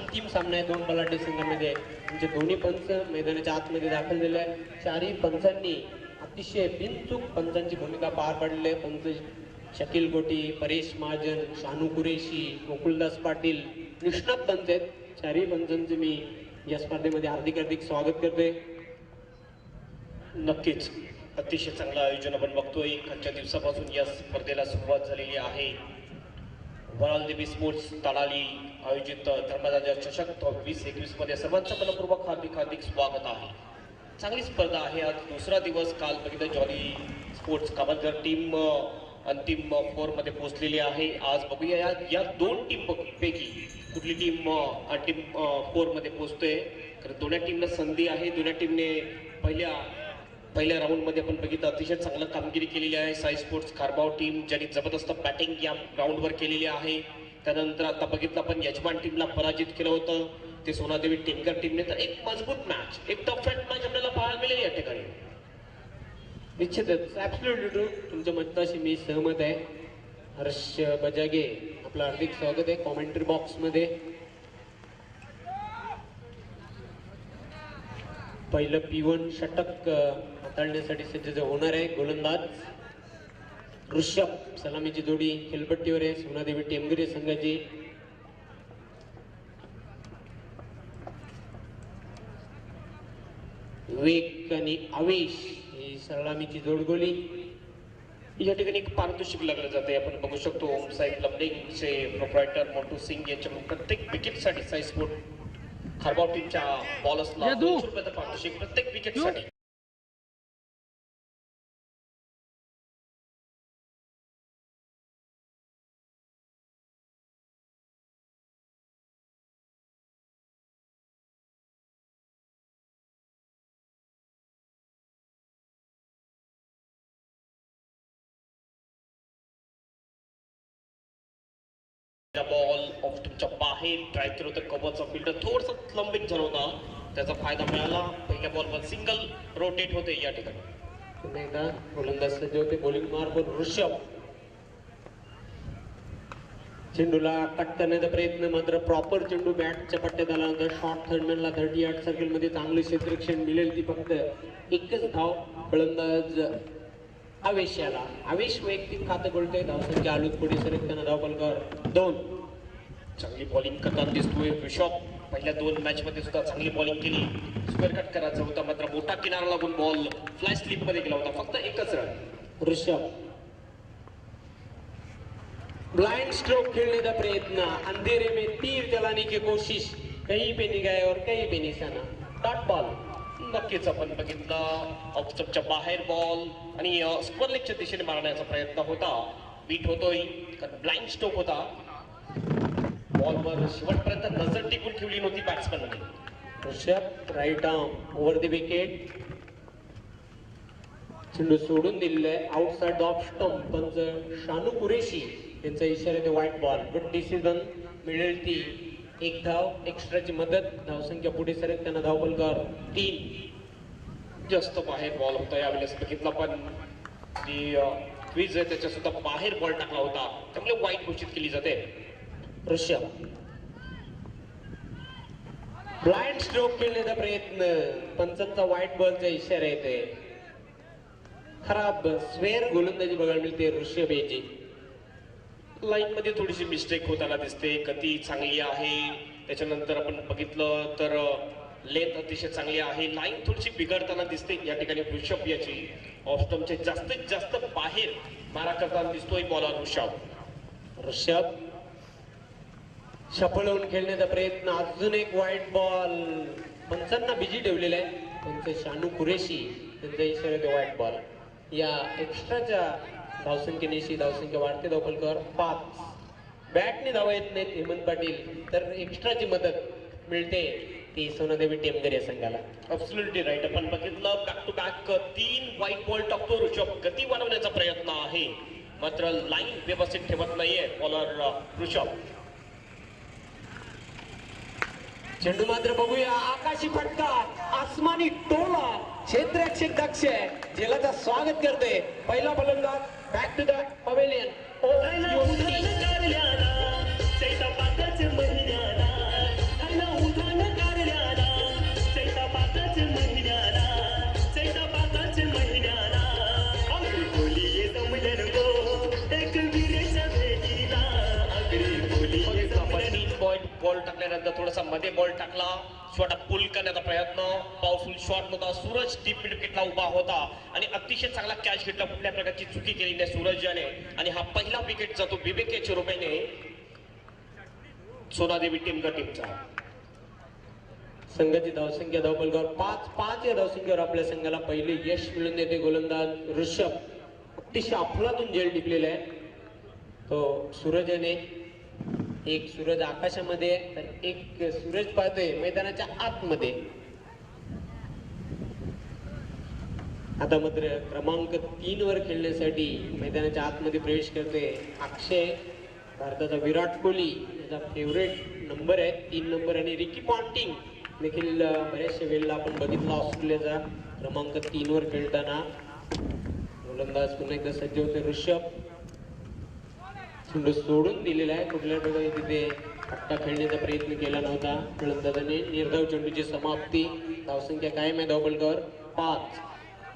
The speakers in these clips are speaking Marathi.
अंतिम सामना आहे दोन बलाढ्य संघामध्ये. म्हणजे दोन्ही पंच मैदानाच्या आतमध्ये दाखल झाले आहे. चारही पंचांनी अतिशय बिनचूक पंचांची भूमिका पार पाडली आहे. पंच शकील गोटी, परेश महाजन, शानू कुरेशी, गोकुलदास पाटील निष्णात पंच आहेत. चारही पंचांचे मी या स्पर्धेमध्ये हार्दिक स्वागत करतोय. नक्कीच अतिशय चांगलं आयोजन आपण बघतोय. आजच्या दिवसापासून या स्पर्धेला सुरुवात झालेली आहे. वरालदेवी स्पोर्ट्स तळाली आयोजित धर्मराजा चषक 2021 मध्ये सर्वांचं मनपूर्वक हार्दिक स्वागत आहे. चांगली स्पर्धा आहे. आज दुसरा दिवस. काल बघितलं जॉली स्पोर्ट्स कामतगर टीम अंतिम 4 मध्ये पोहोचलेली आहे. आज बघूया या दोन टीम पैकी कुठली टीम अंतिम 4 मध्ये पोहोचतोय. कारण दोन्ही टीमला संधी आहे. दोन्ही टीमने पहिल्या राऊंडमध्ये आपण बघितलं अतिशय चांगलं कामगिरी केलेली आहे. साई स्पोर्ट्स खारबाव टीम ज्यांनी जबरदस्त बॅटिंग या राऊंडवर केलेली आहे. त्यानंतर आता बघितलं आपण यजमान टीमला पराजित केलं होतं ते सोनादेवी टेमकर टीमने. तर एक मजबूत मॅच, एक टफ फाईट मॅच आपल्याला पाहायला मिळेल या ठिकाणी. निश्चितच ॲब्सोल्युटली ट्रू. तुमच्या मताशी मी सहमत आहे. हर्ष बजागे आपलं हार्दिक स्वागत आहे कॉमेंट्री बॉक्समध्ये. पहिलं P1 षटक हाताळण्यासाठी सज्ज होणार आहे. गोलंदाज ऋषभ, सलामीची जोडी खेळपट्टीवर आहे सोनादेवी टेमगिरी संघाची. विवेक आणि आवेश ही सलामीची जोडगोली. या ठिकाणी एक पारितोषिक लागलं जाते. आपण बघू शकतो ओम साहेब लमडेंगचे प्रोप्रायटर मोटू सिंग यांच्या प्रत्येक विकेटसाठी साई स्पोर्ट खारबाव टीमच्या बॉलर्सला 200 रुपयाचं पारितोषिक प्रत्येक विकेटसाठी. बॉल ऑफ तुमच्या बाहेर ट्राय केलं होतं. कव्हरचा फिल्डर थोडंसं लंबित झाला होता. त्याचा फायदा मिळाला. पहिल्या बॉलवर सिंगल रोटेट होते या ठिकाणी. पुन्हा एकदा गोलंदाज सज्ज होते. बॉलिंग मार्फत ऋषभ. चेंडूला कट करण्याचा प्रयत्न, मात्र प्रॉपर चेंडू बॅटच्या पट्ट्यात आल्यानंतर शॉर्ट थर्डमॅनला 30 यार्ड सर्कलमध्ये चांगले क्षेत्ररक्षण मिळेल. ती फक्त एकच धाव गोलंदाज आवेश याला. आवेश वैयक्तिक खातं बोलतोय. धावसंख्या आलूत पुढे सरकताना धावफलकावर 2. चांगली बॉलिंग करताना दिसतोय ऋषभ. पहिल्या 2 मॅच मध्ये सुद्धा चांगली बॉलिंग केली. स्क्वेअर कट करायचा होता मात्र मोठा किनारा लागून बॉल फ्लाय स्लिप मध्ये गेला होता. फक्त एकच रन. ऋषभ ब्लाइंड स्ट्रोक खेलने का प्रयत्न. अंधेरे में तीर चलाने की कोशिश. कहीं पे नहीं गए और कहीं पे निशाना. Dot ball. नक्कीच आपण बघितलं ऑफ स्टंपच्या बाहेर बॉल आणि स्क्वेअर लेगच्या दिशेने मारण्याचा प्रयत्न होता. बीट होतोय कारण ब्लाइंड स्ट्रोक होता. बॉलवर शेवटपर्यंत नजर टिकून ठेवली नव्हती बॅट्समनने. Rishabh right arm over the wicket. चेंडू सोडून दिलेला आहे आउटसाइड ऑफ स्टंप. पंच शानू कुरेशी यांचा इशारा ते व्हाईट बॉल. Good decision. मिळेल ती एक धाव. एक्स्ट्राची मदत. धावसंख्या पुढे सरकताना धावफलकावर 3. जास्त बाहेर बॉल होता यावेळेस. बघितला पण जी क्वीज आहे त्याच्या सुद्धा बाहेर बॉल टाकला होता. त्यामुळे वाईट घोषित केली जाते. ऋषभ ब्लाइंड स्ट्रोक खेळण्याचा प्रयत्न. पंचांचा व्हाईट बॉलचा इशारा येते. खराब स्वेअर गोलंदाजी बघायला मिळते ऋषभ याची. लाईन मध्ये थोडीशी मिस्टेक होताना दिसते. गती चांगली आहे. त्याच्यानंतर आपण बघितलं तर लेंथ अतिशय चांगली आहे. लाईन थोडीशी बिघडताना दिसते या ठिकाणी ऋषभ याची. ऑफ स्टंपचे जास्तीत जास्त बाहेर मारा करताना दिसतोय बॉलर ऋषभ सफल होऊन खेळण्याचा प्रयत्न. अजून एक व्हाईट बॉल. पंचांना बिजी ठेवलेला आहे. पंच शानू कुरेशी त्यांचा इशारा ते व्हाईट बॉल. या एक्स्ट्राच्या धावसंख्येनेशी धावसंख्या वाढते. धावफलकावर 5. बॅटने धावा येत नाहीत हेमंत पाटील. तर एक्स्ट्राची मदत मिळते ती सोनादेवी टेमगर या संघाला. Absolutely right. आपण बघितलं back to back 3 white ball टाकतो ऋषभ. गती वाढवण्याचा प्रयत्न आहे मात्र लाईन व्यवस्थित ठेवत नाहीये बॉलर ऋषभ. चेंडू मात्र बघूया. आकाशी फटका. आसमानी टोला. क्षेत्ररक्षक दक्ष झेलाचा स्वागत करते. पहिला फलंदाज बॅक टू द पवेलियन. महिन्याला आल्यानंतर थोडासा मध्ये बॉल टाकला, शॉट पुल करण्याचा प्रयत्न, पॉवरफुल शॉट नव्हता. सूरज डीप मिड विकेटला उभा होता आणि अतिशय चांगला कॅच घेतला. कुठल्या प्रकारची चुकी केली नाही सूरज याने आणि हा पहिला विकेट जातो बीबीके रुपयाने सोनादेवी टीमचा संघाची धावसंख्या धावपलकावर 5-5 या धावसंख्येवर आपल्या संघाला पहिले यश मिळून देते गोलंदाज ऋषभ. अतिशय अफलातून झेल टिपलेला आहे तो सूरज याने. एक सूरज आकाशामध्ये तर एक सूरज पाहतोय मैदानाच्या आतमध्ये. आता मात्र क्रमांक 3 वर खेळण्यासाठी मैदानाच्या आतमध्ये प्रवेश करते अक्षय. भारताचा विराट कोहली याचा फेवरेट नंबर आहे 3 नंबर आणि रिकी पॉन्टिंग देखील बऱ्याचशा वेळेला आपण बघितला ऑस्ट्रेलियाचा क्रमांक 3 वर खेळताना. गोलंदाज पुन्हा एकदा सज्ज होते ऋषभ. चेंडू सोडून दिलेला आहे. कुठल्या प्रकारे तिथे फटका खेळण्याचा प्रयत्न केला नव्हता गोलंदाजाने. निर्धाव चेंडूची समाप्ती. धावसंख्या कायम आहे धावपलकावर 5.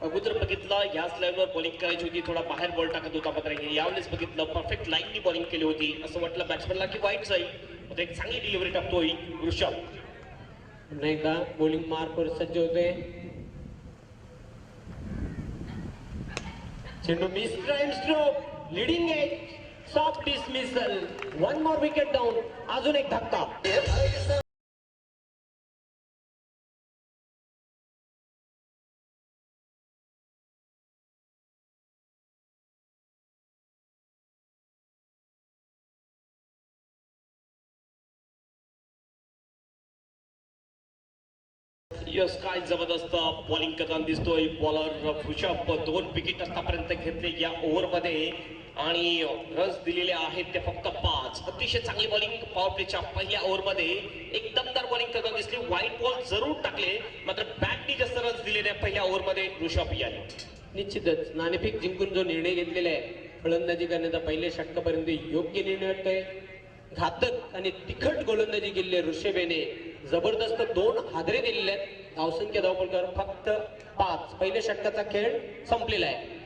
अगोदर बघितलं याच लाईनवर बॉलिंग करायची होती, थोडा बाहेर बॉल टाकत होता. मात्र यावेळेस बघितलं परफेक्ट लाईननी बॉलिंग केली होती. असं वाटलं बॅट्समॅनला की वाईट जाईल, एक चांगली डिलिव्हरी टाकतोय ऋषभ. पुन्हा एकदा बॉलिंग मार्कवर सज्ज होते. चेंडू miss time stroke leading edge soft dismissal. 1 more wicket down. अजून एक धक्का. यस काय जबरदस्त बॉलिंग करताना दिसतोय बॉलर ऋषभ. 2 विकेट आतापर्यंत घेतले या ओव्हरमध्ये आणि रन्स दिलेले आहेत ते फक्त 5. अतिशय चांगली बॉलिंग पॉवर प्लेच्या पहिल्या ओव्हरमध्ये. एक दमदार बॉलिंग करताना दिसली. व्हाईट बॉल जरूर टाकले मात्र बॅटनी जास्त रन्स दिले नाही पहिल्या ओव्हरमध्ये ऋषभ याने. निश्चितच नाणेफेक जिंकून जो निर्णय घेतलेला आहे फलंदाजी करण्याचा पहिल्या षटकापर्यंत योग्य निर्णय वाटतोय. घातक आणि तिखट गोलंदाजी केलेली आहे ऋषभ याने. जबरदस्त 2 हादरे दिलेले आहेत. धावसंख्या धावपलकावर फक्त 5. पहिल्या षटकाचा खेळ संपलेला आहे.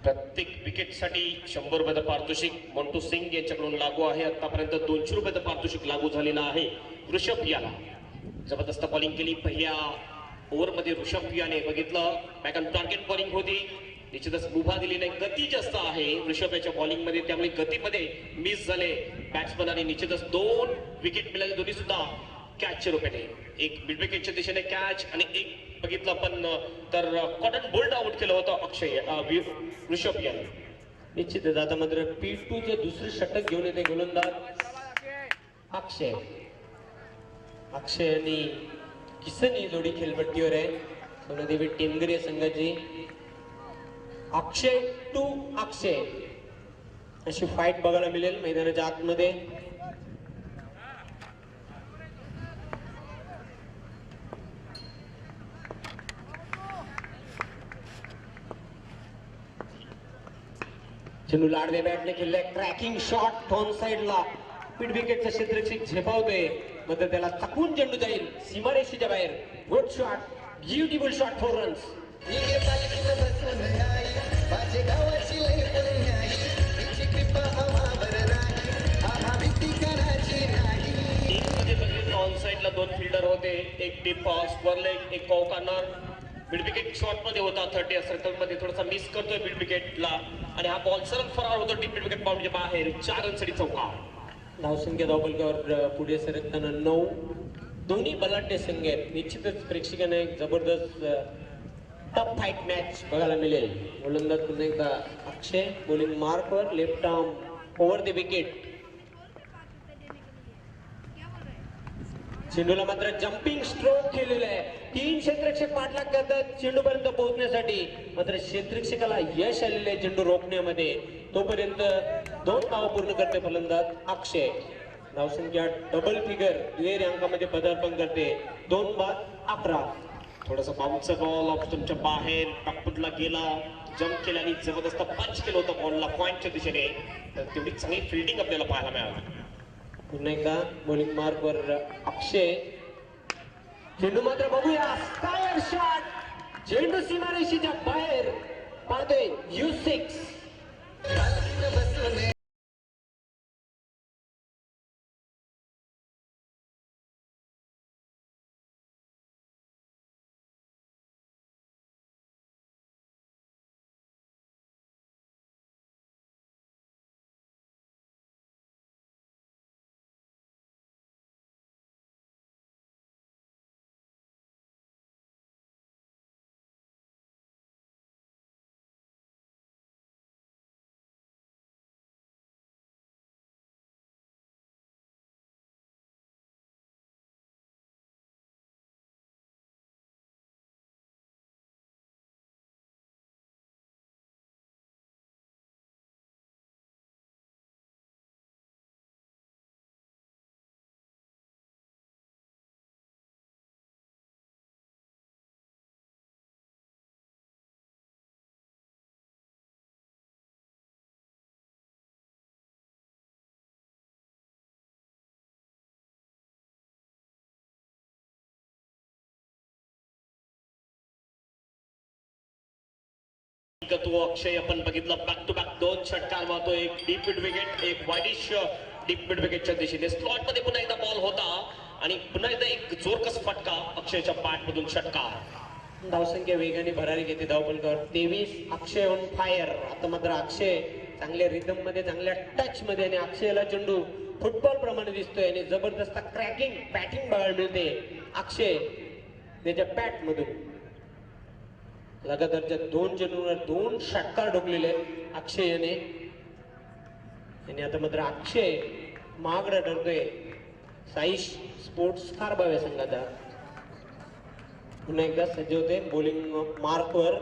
प्रत्येक विकेटसाठी 100 रुपयाचं पारितोषिक मंटू सिंग यांच्याकडून लागू आहे. आतापर्यंत 200 रुपयाचं पारितोषिक लागू झालेलं आहे ऋषभ याला. जबरदस्त बॉलिंग केली पहिल्या ओव्हरमध्ये ऋषभ याने. बघितलं बॅक ऑन टार्गेट बॉलिंग होती. निश्चितच मुभा दिली नाही. गती जास्त आहे ऋषभ याच्या बॉलिंगमध्ये त्यामुळे गतीमध्ये मिस झाले बॅट्समन आणि निश्चितच 2 विकेट मिळाले दोन्ही सुद्धा कॅचच्या रूपाने. एक मिड विकेटच्या दिशेने कॅच आणि एक बघितलं आपण तर कॉटन बोल्ट आउट केलं होतं अक्षय ऋषभ याने. निश्चितच आता मात्र P2चे दुसरे षटक घेऊन येते गोलंदाज अक्षय. अक्षय आणि किसन ही जोडी खेळपट्टीवर आहे सोनादेवी टेमगिरी संघाची. अक्षय टू अक्षय अशी फाईट बघायला मिळेल मैदानाच्या आतमध्ये. चेंडू लाडवे बॅटने खेळलाय. क्रॅकिंग शॉट टॉन साइडला. मिड विकेटचा क्षेत्ररक्षक झेपावतोय मात्र त्याला चकून चेंडू जाईल सीमारेषेच्या बाहेर. Good shot. Beautiful shot for runs. On साइडला 2 फिल्डर होते. एक डीप स्क्वेअर लेग, एक कॉर्नर. मिड विकेट शॉट मध्ये होता 30 सर्कल मध्ये. थोडासा मिस करतोय मिड विकेटला आणि हा बॉल सरळ फरार होतो डीप मिड विकेट बाउंड्रीच्या बाहेर. 4 रनसाठी चौका. धावसंख्या धावपलकावर पुढे सरकताना 9. दोन्ही बलाढ्य संघ आहेत. निश्चितच प्रेक्षकांना एक जबरदस्त टफ फाईट मॅच बघायला मिळेल. गोलंदाज पुन्हा एकदा अक्षय. बॉलिंग मार्कवर left arm over the wicket. चेंडूला मात्र जम्पिंग स्ट्रोक केलेला आहे. 3 क्षेत्ररक्षक पाठलाग करतात चेंडू पर्यंत पोहोचण्यासाठी मात्र क्षेत्ररक्षकाला यश आलेले आहे चेंडू रोखण्यामध्ये. तोपर्यंत 2 धावा पूर्ण करते फलंदाज अक्षय. धावसंख्या डबल फिगर दुहेरी अंकामध्ये पदार्पण करते. 2 बाद 11. थोडासा बाउन्सर बॉल ऑप्शनच्या बाहेर टाकपुटला गेला. जम्प केला आणि जबरदस्त पंच केलं होतं बॉलला पॉइंटच्या दिशेने. तर तेवढी चांगली फिल्डिंग आपल्याला पाहायला मिळाली. पुन्हा एकदा बॉलिंग मार्कवर अक्षय. चेंडू मात्र बघूया स्कायर शॉट. चेंडू सीमारेषेच्या बाहेर. पाहतोय U6. तो अक्षय आपण बघितलं बॅक टू बॅक 2 षटकार मारतो. एक डीप मिड विकेट, एक वाईडिश डीप मिड विकेटच्या दिशेने. स्लॉट मध्ये पुन्हा एकदा बॉल होता आणि पुन्हा एकदा एक जोरकस फटका अक्षयच्या बॅट मधून षटकार. धावसंख्या वेगाने भरारी घेते धावपलकर. 23. अक्षय ऑन फायर. आता मात्र अक्षय चांगल्या रिदम मध्ये, चांगल्या टच मध्ये आणि अक्षयला चेंडू फुटबॉल प्रमाणे दिसतोय आणि जबरदस्त क्रॅकिंग बॅटिंग बघायला मिळते अक्षय त्याच्या बॅट मधून. लगातारच्या 2 चेंडूंवर 2 षटकार ठोकलेले अक्षय याने. आणि आता मात्र अक्षय महागडा ठरतोय साईश स्पोर्ट्स खारबाव या संघाचा. पुन्हा एकदा सज्ज होते बॉलिंग मार्कवर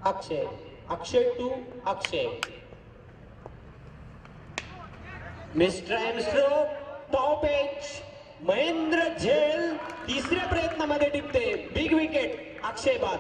अक्षय. अक्षय टू अक्षय. मिस्टर एमस्ट्रोक टॉप एज महेंद्र झेल तिसऱ्या प्रयत्नामध्ये टिपते. बिग विकेट अक्षय बाद.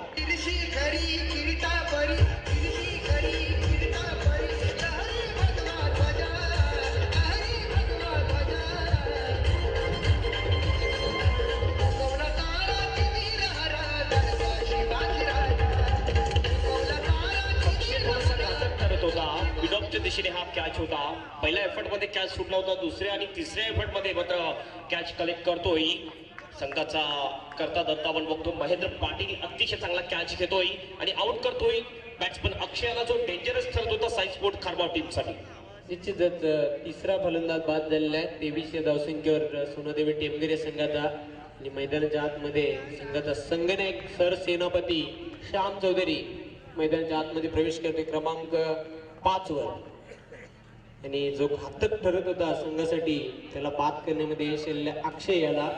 विडॉपच्या दिशेने हा कॅच होता. पहिल्या एफर्ट मध्ये कॅच सुटला होता. दुसऱ्या आणि तिसऱ्या एफर्ट मध्ये मात्र कॅच कलेक्ट करतोय संघाचा करता दत्ता. आपण बघतो महेंद्र पाटील अतिशय चांगला कॅच घेतोय आणि आउट करतोय बॅट्समन अक्षयाला, जो डेंजरस ठरत होता साई स्पोर्ट खारबाव टीमसाठी. निश्चितच तिसरा फलंदाज बाद झालेला आहे. 23 धावसंख्येवर सोनादेवी टेमगिरे संघाचा. आणि मैदानाच्या आतमध्ये संघाचा संघनायक सरसेनापती श्याम चौधरी मैदानाच्या आतमध्ये प्रवेश करते क्रमांक 5 वर. आणि जो घातक ठरत होता संघासाठी त्याला बाद करण्यामध्ये यश आलेल्या अक्षय याला.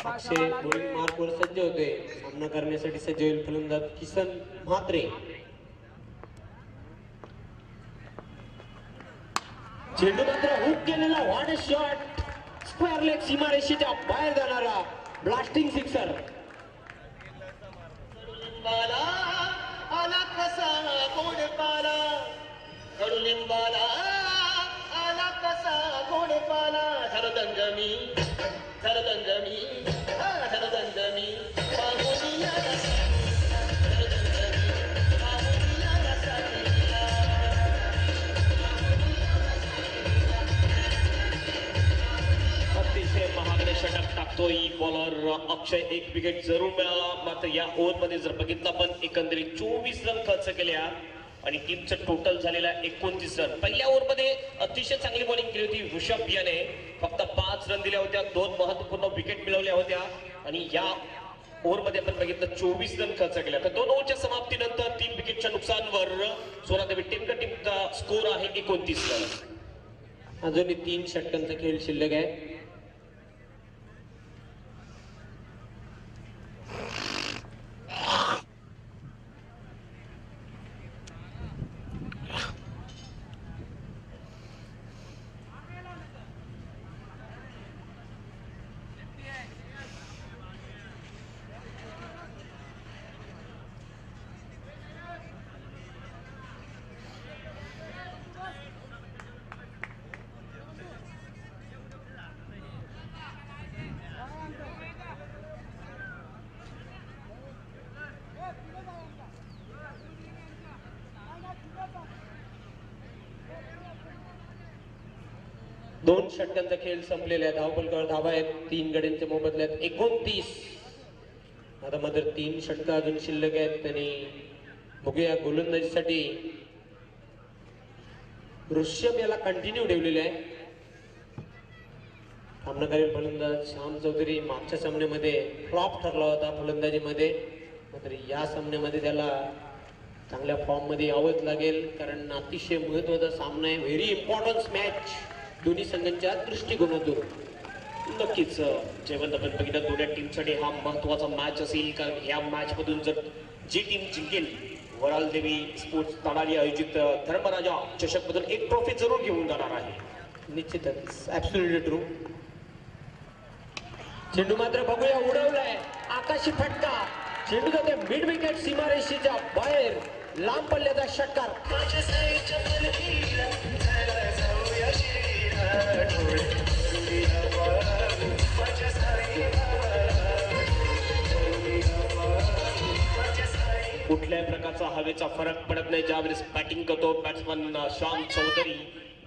अक्षय बॉलिंग मार्कवर सज्ज होते. सामना करण्यासाठी सज्ज होईल फलंदाज किसन म्हात्रे. चेंडू मात्र हुक केलेला what a shot. Square leg सीमारेषेच्या बाहेर जाणारा ब्लास्टिंग सिक्सर. आला कसा गोड पाला, कडुलिंबाला आला कसा गोड पाला. झरदंगमी झरदंगमी झरदंगमी अतिशय महागडे षटक टाकतोय बॉलर अक्षय. एक विकेट जरूर मिळाला. मात्र या ओव्हर मध्ये जर बघितलं आपण एकंदरीत 24 रन खर्च केल्या आणि टीमचं टोटल झालेला 29 रन. पहिल्या ओव्हर मध्ये अतिशय चांगली बॉलिंग केली होती वृषभ याने. फक्त 5 रन दिल्या होत्या, 2 महत्वपूर्ण विकेट मिळवल्या होत्या आणि या ओव्हर मध्ये आपण बघितलं 24 रन खर्च केल्या. तर 2 ओव्हरच्या समाप्तीनंतर 3 विकेटच्या नुकसानवर सोनादेवी टीमचा स्कोर आहे 29 रन. अजूनही 3 षटकांचा खेळ शिल्लक आहे. दोन षटकांचा खेळ संपलेला आहे. धावपलकर धावा आहेत 3 गड्यांच्या मोबदल्यात 29. आता मात्र 3 षटकं अजून शिल्लक आहेत आणि बघूया गोलंदाजीसाठी ऋषभ याला कंटिन्यू ठेवलेले आहे. सामना करेल फलंदाज श्याम चौधरी. मागच्या सामन्यामध्ये फ्लॉप ठरला होता फलंदाजीमध्ये. मात्र या सामन्यामध्ये त्याला चांगल्या फॉर्म मध्ये यावंच लागेल कारण अतिशय महत्वाचा सामना आहे. व्हेरी इम्पॉर्टन्स मॅच दोन्ही संघांच्या दृष्टिकोनातून. नक्कीच जेवण आपण बघितलं दोन्ही टीमसाठी हा महत्वाचा मॅच असेल कारण ह्या मॅच मधून जर जी टीम जिंकेल वराल देवी स्पोर्ट्स तडाली आयोजित धर्मराजा चषक मधून एक ट्रॉफी जरूर घेऊन जाणार आहे. निश्चितच ऍब्सोल्युटली ट्रू. चेंडू मात्र बघूया उडवलाय आकाशी फटका. चेंडू जाते मिड विकेट सीमारेषेच्या बाहेर. लांब पल्ल्याचा षटकार. कुठल्या कुठल्याही प्रकारचा हवेचा फरक पडत नाही. ज्यावेळेस बॅटिंग करतो बॅट्समन श्याम चौधरी,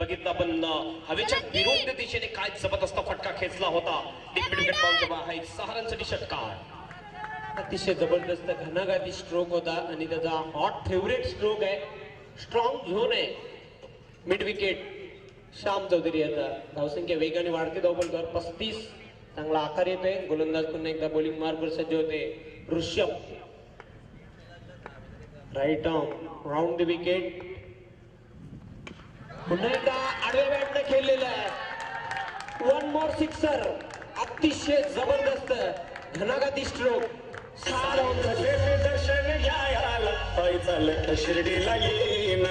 बघितलं आपण हवेच्या विरुद्ध दिशेने काय जबरदस्त फटका खेचला होता. डिप विकेट बाउंड हा एक 6 रनसाठी षटकार. अतिशय जबरदस्त घणाघाती स्ट्रोक होता आणि त्याचा हॉट फेवरेट स्ट्रोक आहे. स्ट्रॉंग झोन आहे मिड विकेट श्याम चौधरी याचा. धावसंख्या वेगाने वाढते. धावफलकावर 35. चांगला आकार येतोय. गोलंदाज पुन्हा एकदा बॉलिंग मार्कवर सज्ज होते. Rishabh right arm round the wicket. पुन्हा एकदा आडव्या बॅटने खेळलेलं आहे. One more sixer. अतिशय जबरदस्त घणाघाती स्ट्रोक. 6 धावांसाठी. दर्शन घ्यायला चाललं शिर्डीला येईन.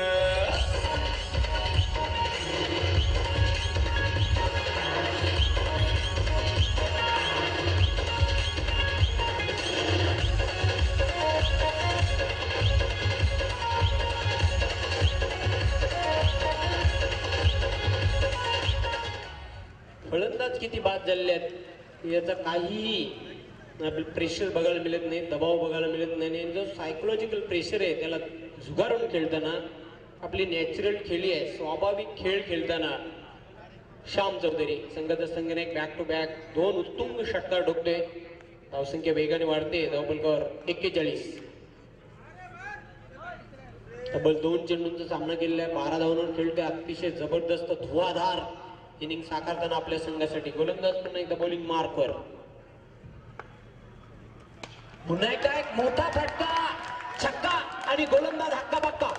फलंदाज किती बाद झालेले आहेत याचा काहीही प्रेशर बघायला मिळत नाही. दबाव बघायला मिळत नाही. आणि जो सायकोलॉजिकल प्रेशर आहे त्याला झुगारून खेळताना आपली नॅचरल खेळी आहे. स्वाभाविक खेळ खेळताना श्याम चौधरी संघाचा संघनायक बॅक टू बॅक 2 उत्तुंग षटकार ठोकतोय. धावसंख्या वेगाने वाढते. धावफलकावर 41. तब्बल 2 चेंडूंचा सामना केलेला आहे. 12 धावांवर खेळतोय. अतिशय जबरदस्त धुवाधार इनिंग साकारताना आपल्या संघासाठी. गोलंदाज पुन्हा एकदा बॉलिंग मार्कवर. पुन्हा एकदा एक मोठा फटका छक्का आणि गोलंदाज हक्का बक्का.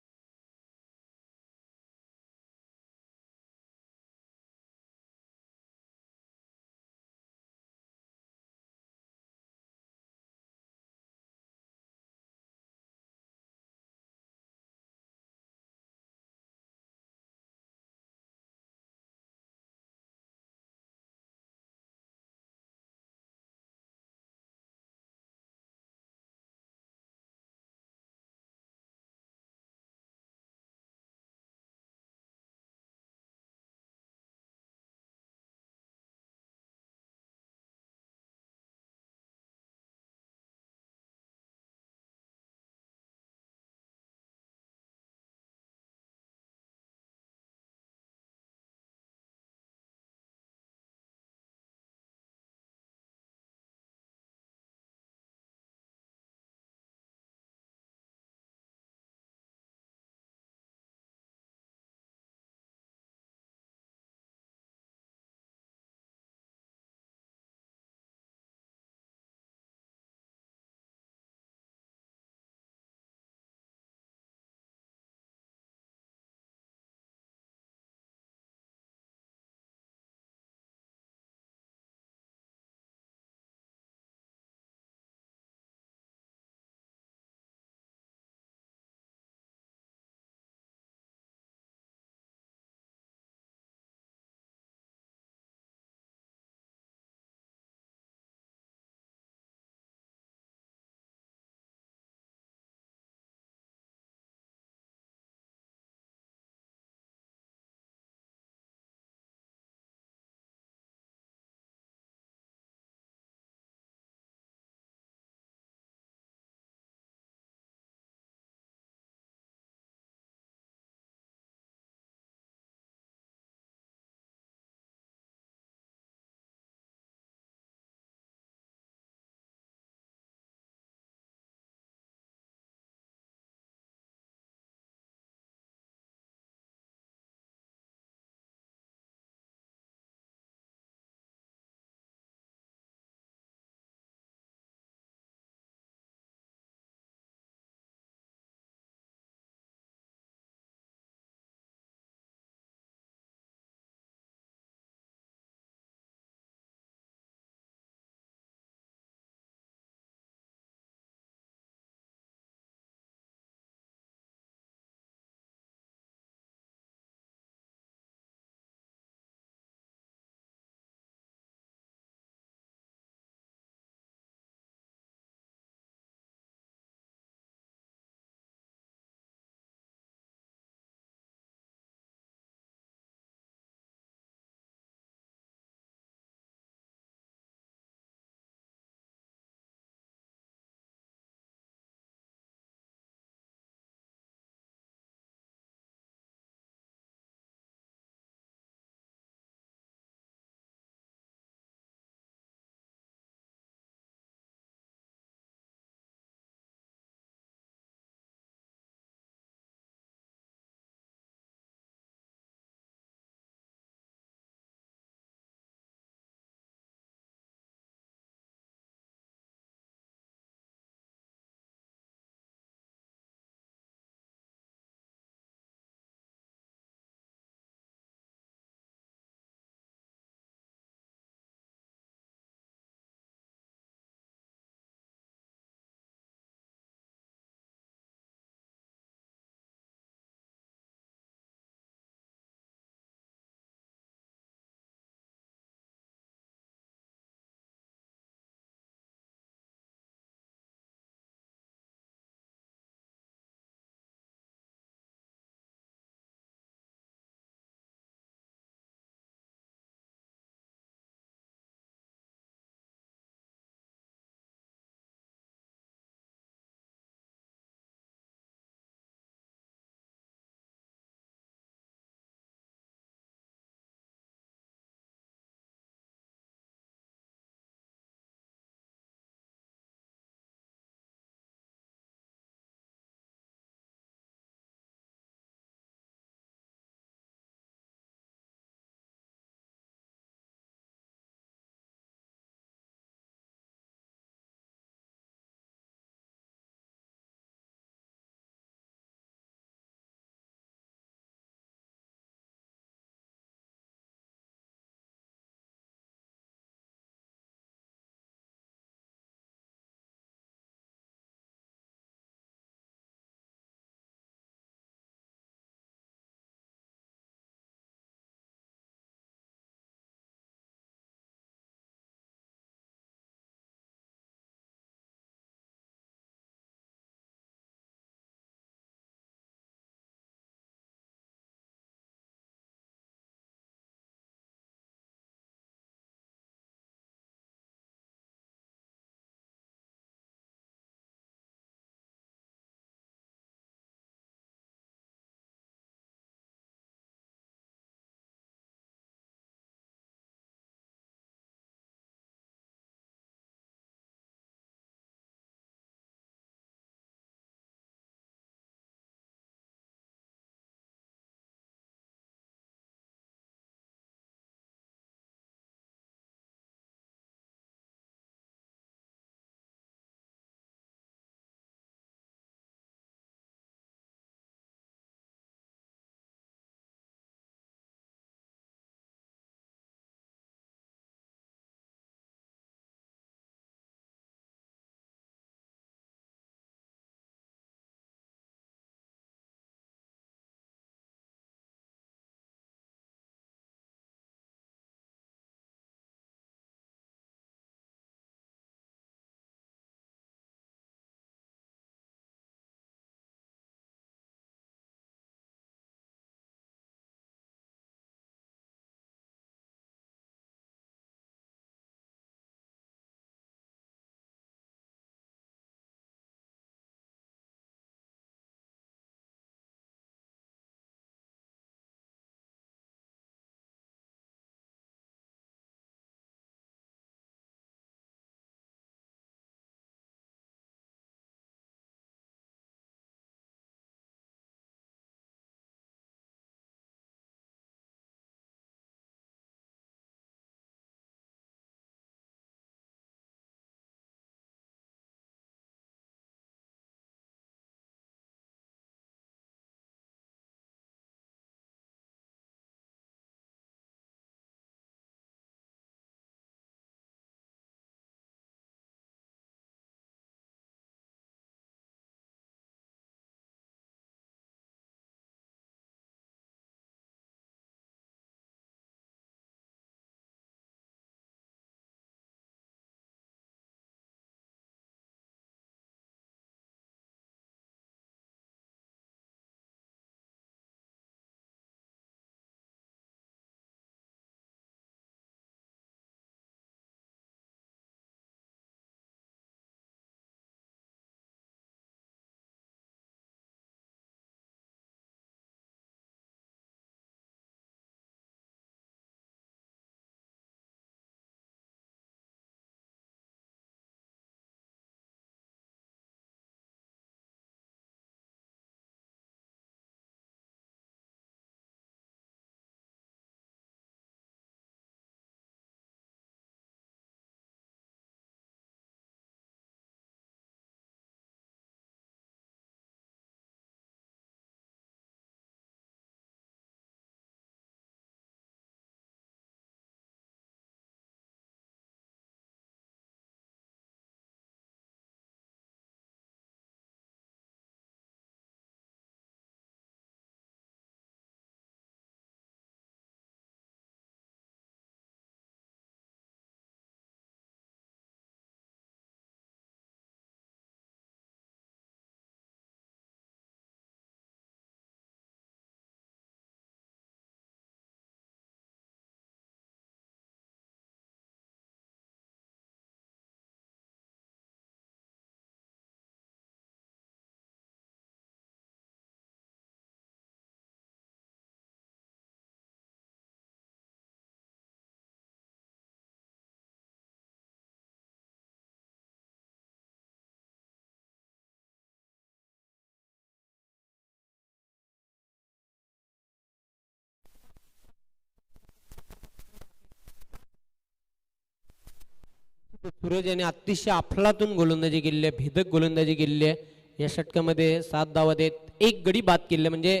सूरज याने अतिशय अफलातून गोलंदाजी केली आहे, भेदक गोलंदाजी केली आहे. या षटकामध्ये 7 धावा देत एक गडी बाद केले, म्हणजे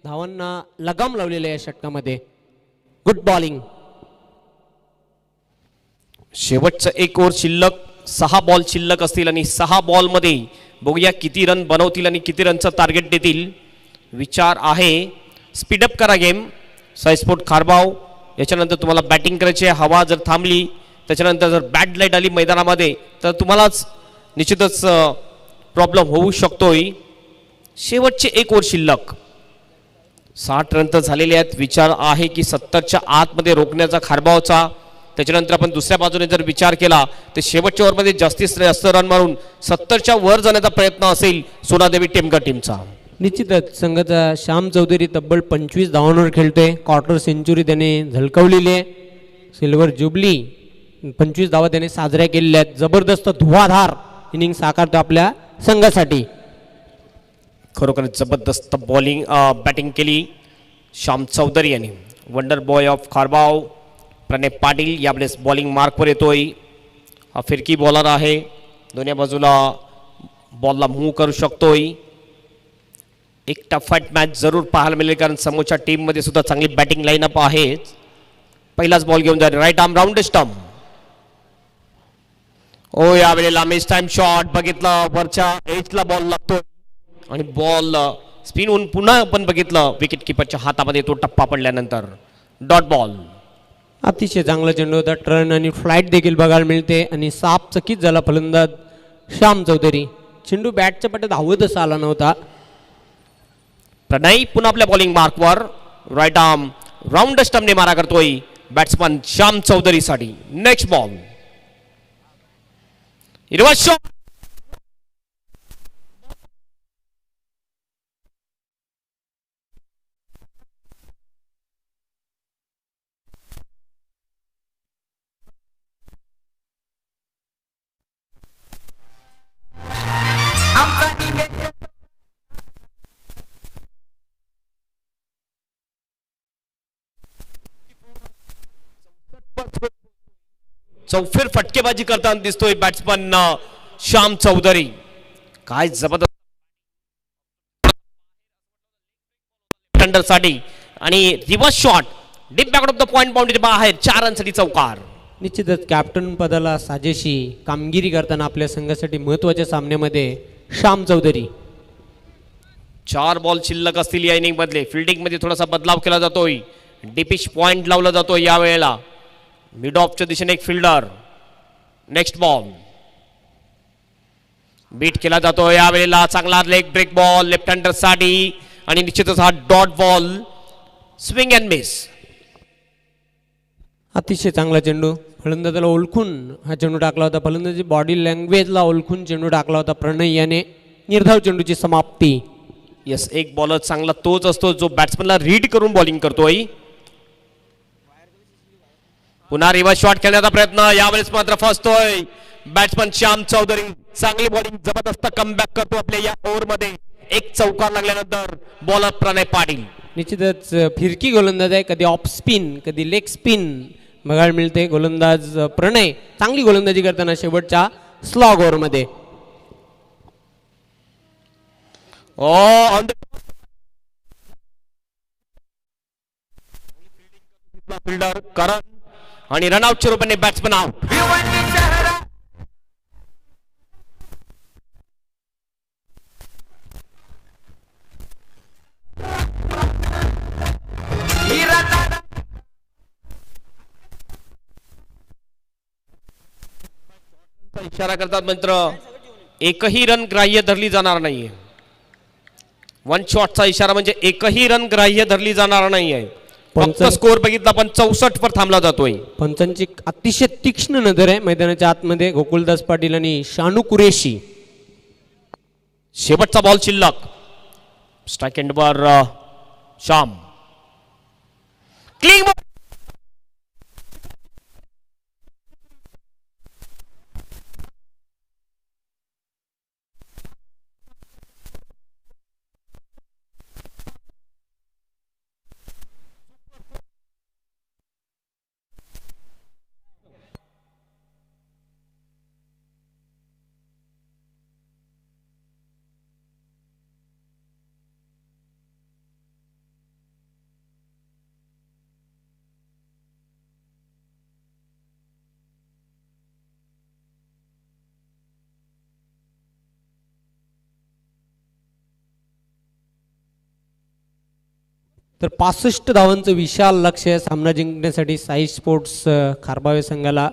धावांना लगाम लावलेला आहे या षटकामध्ये. Good bowling. शेवटचं एक ओव्हर शिल्लक, 6 बॉल शिल्लक असतील आणि 6 बॉलमध्ये बघूया किती रन बनवतील आणि किती रनचं टार्गेट देतील. विचार आहे स्पीडअप करा गेम. साई स्पोर्ट खारबाव. याच्यानंतर तुम्हाला बॅटिंग करायची आहे. हवा जर थांबली, त्याच्यानंतर जर बॅड लाईट आली मैदानामध्ये, तर तुम्हालाच निश्चितच प्रॉब्लेम होऊ शकतोय. शेवटचे एक ओव्हर शिल्लक, 60 रन तर झालेले आहेत. विचार आहे की 70च्या आतमध्ये रोखण्याचा खारबावचा. त्याच्यानंतर आपण दुसऱ्या बाजूने जर विचार केला तर शेवटच्या ओव्हरमध्ये जास्तीत जास्त रन मारून 70च्या वर जाण्याचा प्रयत्न असेल सोनादेवी टेमका टीमचा. निश्चितच संघाचा श्याम चौधरी तब्बल 25 धावांवर खेळतोय. क्वार्टर सेंचुरी त्याने झळकावलेली आहे. सिल्वर जुबली 25 धावा त्याने साजऱ्या केलेल्या आहेत. जबरदस्त धुवाधार इनिंग साकारतो आपल्या संघासाठी. खरोखर जबरदस्त बॉलिंग बॅटिंग केली श्याम चौधरी यांनी. वंडर बॉय ऑफ खारबाव प्रणय पाटील यावेळेस बॉलिंग मार्कवर येतोय. हा फिरकी बॉलर आहे, दोन्ही बाजूला बॉलला मूव्ह करू शकतोय. एक टफ फाईट मॅच जरूर पाहायला मिळेल, कारण समोरच्या टीममध्ये सुद्धा चांगली बॅटिंग लाईनअप आहे. पहिलाच बॉल घेऊन जा, राईट आर्म राऊंड स्टंप. ओ यावेळेला मिस टाइम शॉट बघितलं, वरच्या एजला बॉल लागतोय आणि बॉल स्पिन होऊन पुन्हा आपण बघितलं विकेट किपरच्या हातामध्ये तो टप्पा पडल्यानंतर डॉट बॉल. अतिशय चांगला चेंडू होता. टर्न आणि फ्लाईट देखील बघायला मिळते आणि साप चकित झाला फलंदाज श्याम चौधरी. चेंडू बॅटच्या पट्ट्यात धावतच आला नव्हता. प्रणय पुन्हा आपल्या बॉलिंग मार्कवर, राईट आर्म राऊंड स्टंपने मारा करतोय बॅट्समन श्याम चौधरी साठी. Next ball, reverse shot. चौफेर फटकेबाजी करताना दिसतोय बॅट्समन श्याम चौधरी. काय जबरदस्त साठी आणि reverse shot deep back of the point boundary बाहेर. 4 रनसाठी चौकार. निश्चितच कॅप्टन पदाला साजेशी कामगिरी करताना आपल्या संघासाठी महत्वाच्या सामन्यामध्ये श्याम चौधरी. 4 बॉल शिल्लक असतील या इनिंग मधले. फिल्डिंग मध्ये थोडासा बदलाव केला जातोय. डीपिश पॉइंट लावला जातोय यावेळेला. मिड ऑफच्या दिशेने एक फिल्डर. नेक्स्ट बॉल बीट केला जातो यावेळेला. चांगला leg break ball left hander साठी आणि निश्चितच हा dot ball. Swing and miss. अतिशय चांगला चेंडू. फलंदाजाला ओळखून हा चेंडू टाकला होता. फलंदाजी बॉडी लँग्वेजला ओळखून चेंडू टाकला होता प्रणय याने. निर्धाव चेंडूची समाप्ती. यस, एक बॉलर चांगला तोच असतो जो बॅट्समनला रीड करून बॉलिंग करतोय. पुन्हा रिव्हर्स शॉट खेळण्याचा प्रयत्न, यावेळेस मात्र फसतोय बॅट्समन श्याम चौधरी. चांगली बॉलिंग, जबरदस्त कमबॅक करतो आपल्या या ओव्हरमध्ये. एक चौकार लागल्यानंतर बॉलर प्रणय पाटील. निश्चितच फिरकी गोलंदाज आहे. कधी ऑफ स्पिन, कधी लेग स्पिन बघायला मिळते. गोलंदाज प्रणय चांगली गोलंदाजी करताना शेवटच्या स्लॉग ओव्हरमध्ये. फिल्डर करण आणि रनआउटच्या रूपाने बॅट्समन आउट. इशारा करतात मित्र, एकही रन ग्राह्य धरली जाणार नाहीये. 1 शॉटचा इशारा म्हणजे एकही रन ग्राह्य धरली जाणार नाहीये. फक्त स्कोर बघितला पण 64 वर थांबला जातोय. पंचांची अतिशय तीक्ष्ण नजर आहे मैदानाच्या आतमध्ये. गोकुलदास पाटील आणि शानू कुरेशी. शेवटचा बॉल शिल्लक. स्ट्राइक एंडवर श्याम. क्लिंग तर 65 धावांचं विशाल लक्ष्य सामना जिंकण्यासाठी साई स्पोर्ट्स खारबावे संघाला.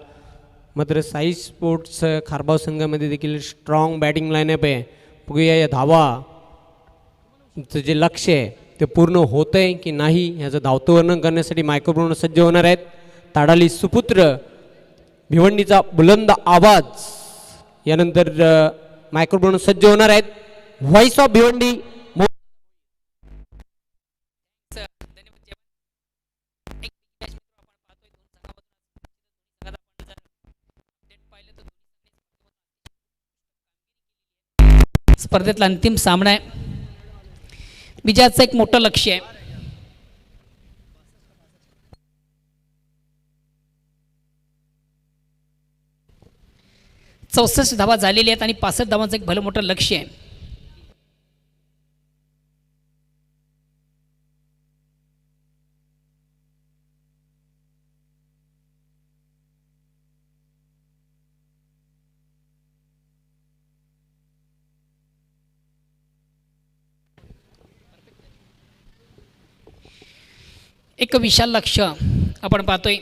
मात्र साई स्पोर्ट्स खारबाव संघामध्ये देखील स्ट्रॉंग बॅटिंग लाईनअप आहे. बघूया या धावाचं जे लक्ष्य आहे ते पूर्ण होतं आहे की नाही याचं धावतं वर्णन करण्यासाठी मायक्रोफोन सज्ज होणार आहेत. ताडाली सुपुत्र भिवंडीचा बुलंद आवाज यानंतर मायक्रोफोन सज्ज होणार आहेत. व्हॉइस ऑफ भिवंडी स्पर्धेतला अंतिम सामना आहे. विजयाचं एक मोठं लक्ष्य आहे. चौसष्ट धावा झालेली आहेत आणि 65 धावांचं एक भलं मोठं लक्ष्य आहे. एक विशाल लक्ष्य आपण पाहतोय.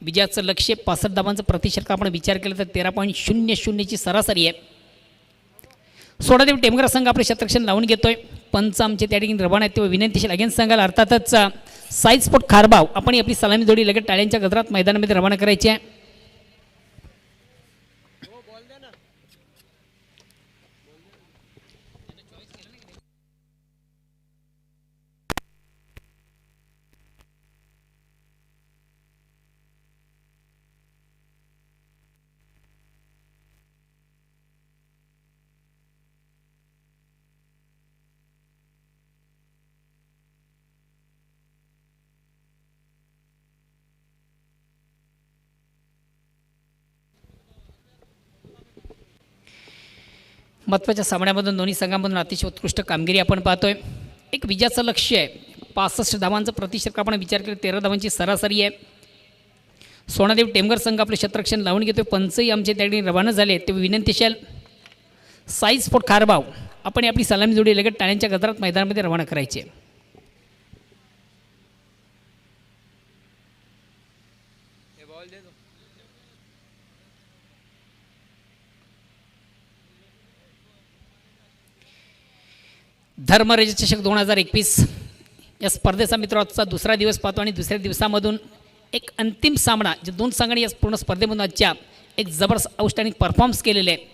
विजयाचं लक्ष्य 65 धावांचं प्रतिशत आपण विचार केला तर 13.00ची सरासरी आहे. सोडादेव टेमगर संघ आपले शतरक्षण लावून घेतोय. पंच आमचे त्या ठिकाणी रवाना आहेत तेव्हा विनंतीशील अगेन्स्ट संघाला अर्थातच साई स्पोर्ट खारबाव आपण आपली सलामी जोडी लगेच टाळ्यांच्या गजरात मैदानामध्ये रवाना करायची आहे. महत्त्वाच्या सामन्यामधून दोन्ही संघांमधून अतिशय उत्कृष्ट कामगिरी आपण पाहतोय. एक विजयाचं लक्ष्य आहे. 65 धावांचं प्रतिशत आपण विचार केला 13 धावांची सरासरी आहे. सोनादेव टेमगर संघ आपले शतरक्षण लावून घेतोय. पंचही आमचे त्या ठिकाणी रवाना झाले तेव्हा विनंतीशील साई स्पोर्ट खारबाव आपण आपली सलामी जोडी लगेच टाळ्यांच्या गजरात मैदानामध्ये रवाना करायची आहे. धर्मराज चषक 2021 या स्पर्धेचा मित्र आजचा दुसरा दिवस पाहतो आणि दुसऱ्या दिवसामधून एक अंतिम सामना जे दोन संघांनी या पूर्ण स्पर्धेमधून आजच्या एक जबरदस्त आउटस्टँडिंग परफॉर्मन्स केलेले आहे.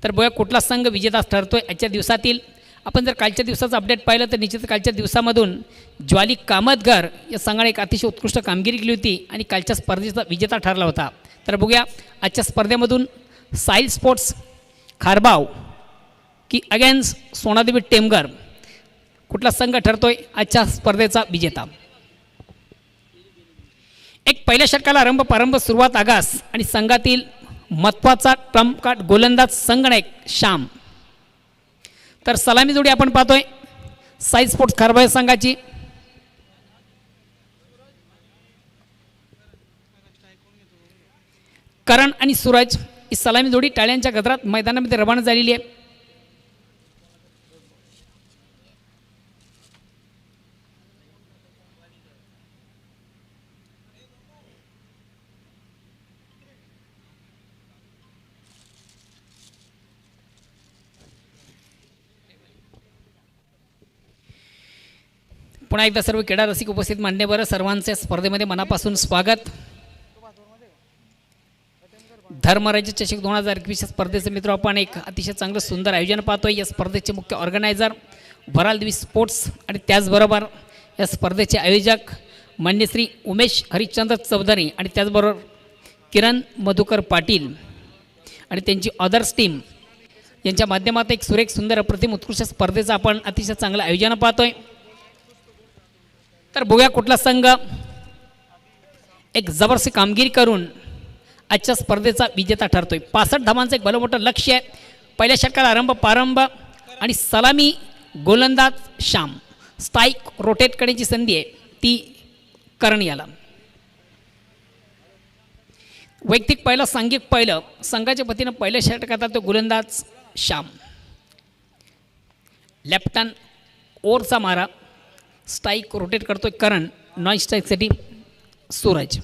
तर बघा कुठला संघ विजेता ठरतोय आजच्या दिवसातील. आपण जर कालच्या दिवसाचं अपडेट पाहिलं तर निश्चित कालच्या दिवसामधून ज्वाली कामतगर या संघाने एक अतिशय उत्कृष्ट कामगिरी केली होती आणि कालच्या स्पर्धेचा विजेता ठरला होता. तर बघूया आजच्या स्पर्धेमधून साई स्पोर्ट्स खारबाव की अगेन्स्ट सोनादेवी टेमगर कुठला संघ ठरतोय आजच्या स्पर्धेचा विजेता. एक पहिल्या षटकाला प्रारंभ सुरुवात आगास आणि संघातील महत्त्वाचा ट्रम्प कार्ड गोलंदाज संगणक श्याम. तर सलामी जोडी आपण पाहतोय साई स्पोर्ट्स खारबाव संघाची. करण आणि सूरज ही सलामी जोडी टाळ्यांच्या गजरात मैदानामध्ये रवाना झालेली आहे. पुन्हा एकदा सर्व क्रीडा रसिक उपस्थित मान्यवर सर्वांचे स्पर्धेमध्ये मनापासून स्वागत. धर्मराज चषक 2021 स्पर्धेचे मित्र आपण एक अतिशय चांगलं सुंदर आयोजन पाहतोय. या स्पर्धेचे मुख्य ऑर्गनायझर वराल देवी स्पोर्ट्स आणि त्याचबरोबर या स्पर्धेचे आयोजक मान्य श्री उमेश हरिश्चंद्र चौधरी आणि त्याचबरोबर किरण मधुकर पाटील आणि त्यांची अदर्स टीम यांच्या माध्यमात एक सुरेख सुंदर अप्रतिम उत्कृष्ट स्पर्धेचं आपण अतिशय चांगलं आयोजन पाहतोय. तर बघूया कुठला संघ एक जबरदस्त कामगिरी करून आजच्या स्पर्धेचा विजेता ठरतोय. 65 धावांचं एक भलं मोठं लक्ष्य आहे. पहिल्या षटकाला प्रारंभ आणि सलामी गोलंदाज श्याम. स्ट्राईक रोटेट करण्याची संधी आहे ती करण याला. वैयक्तिक पहिलं सांघिक पहिलं संघाच्या वतीनं पहिल्या षटकात तो गोलंदाज श्याम. लेफ्ट हँड ओव्हरचा मारा. स्ट्राईक रोटेट करतोय करण. नॉन स्ट्राईकसाठी सूरज.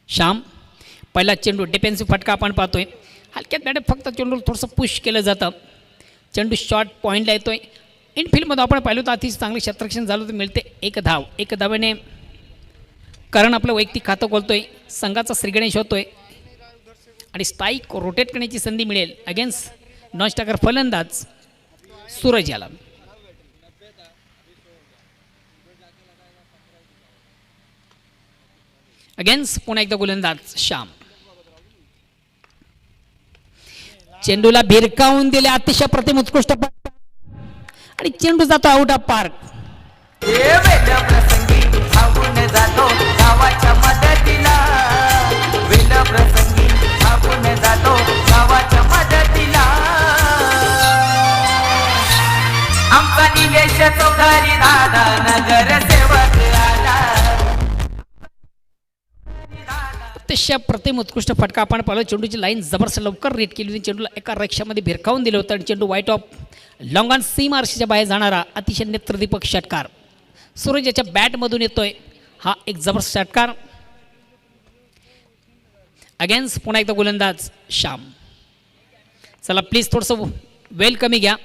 श्याम. पहिला चेंडू डिफेन्सिव्ह फटका आपण पाहतोय. हलक्यात बॅट फक्त चेंडू थोडंसं पुश केलं जातं. चेंडू शॉर्ट पॉईंटला येतोय. इनफिल्डमध्ये आपण पाहिलं तर अतिशय चांगले क्षेत्ररक्षण झालं तर मिळते एक धाव. एक धावेने करण आपलं वैयक्तिक खातं खोलतोय. संघाचा श्रीगणेश होतोय आणि स्ट्राईक रोटेट करण्याची संधी मिळेल अगेन्स्ट नॉन स्ट्रायकर फलंदाज सूरज याला. अगेन्स्ट पुन्हा एकदा गोलंदाज श्याम. चेंडूला भिरकावून दिले अतिशय प्रतिम उत्कृष्ट आणि चेंडू जातो आउट ऑफ पार्क. प्रसंगी धावून जातो गावाच्या मदतीला. वेल प्रसंगी धावून जातो गावाच्या मदतीला. आमचा निलेश चौधारी दादा नगरसेवक आला. अतिशय प्रतिम उत्कृष्ट फटका आपण पाहिलं. चेंडूची लाईन जबरदस्त लवकर रेट केली होती. चेंडूला एका रेक्षामध्ये भिरकावून दिलं होतं आणि चेंडू वाईट ऑफ लॉंग ऑन सीम आरशीच्या बाहेर जाणारा अतिशय नेत्रदीपक षटकार सूरज याच्या बॅटमधून येतोय. हा एक जबरदस्त षटकार. अगेन्स्ट पुन्हा एकदा गोलंदाज श्याम. चला प्लीज थोडंसं वेल कमी घ्या.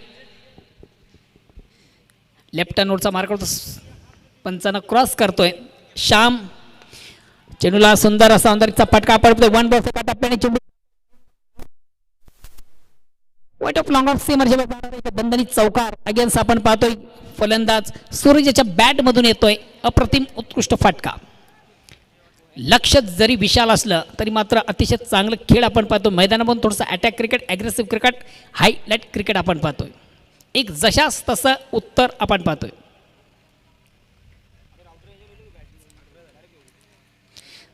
लेफ्ट नोटचा मार्क करतो. पंचानं क्रॉस करतोय श्याम. चेंडूला सुंदर असा अंधारीचा फटका पडतोय. वन बॉल एका टप्प्याने चेंडू वाईट ऑफ लॉंग ऑफ सीमर बंधनी चौकार. अगेन्स्ट आपण पाहतोय फलंदाज सूरज याच्या बॅटमधून येतोय. अप्रतिम उत्कृष्ट फटका. लक्ष जरी विशाल असलं तरी मात्र अतिशय चांगलं खेळ आपण पाहतो. मैदानामधून थोडंसं attack cricket, aggressive cricket, highlight cricket आपण पाहतोय. एक जशास तसं उत्तर आपण पाहतोय.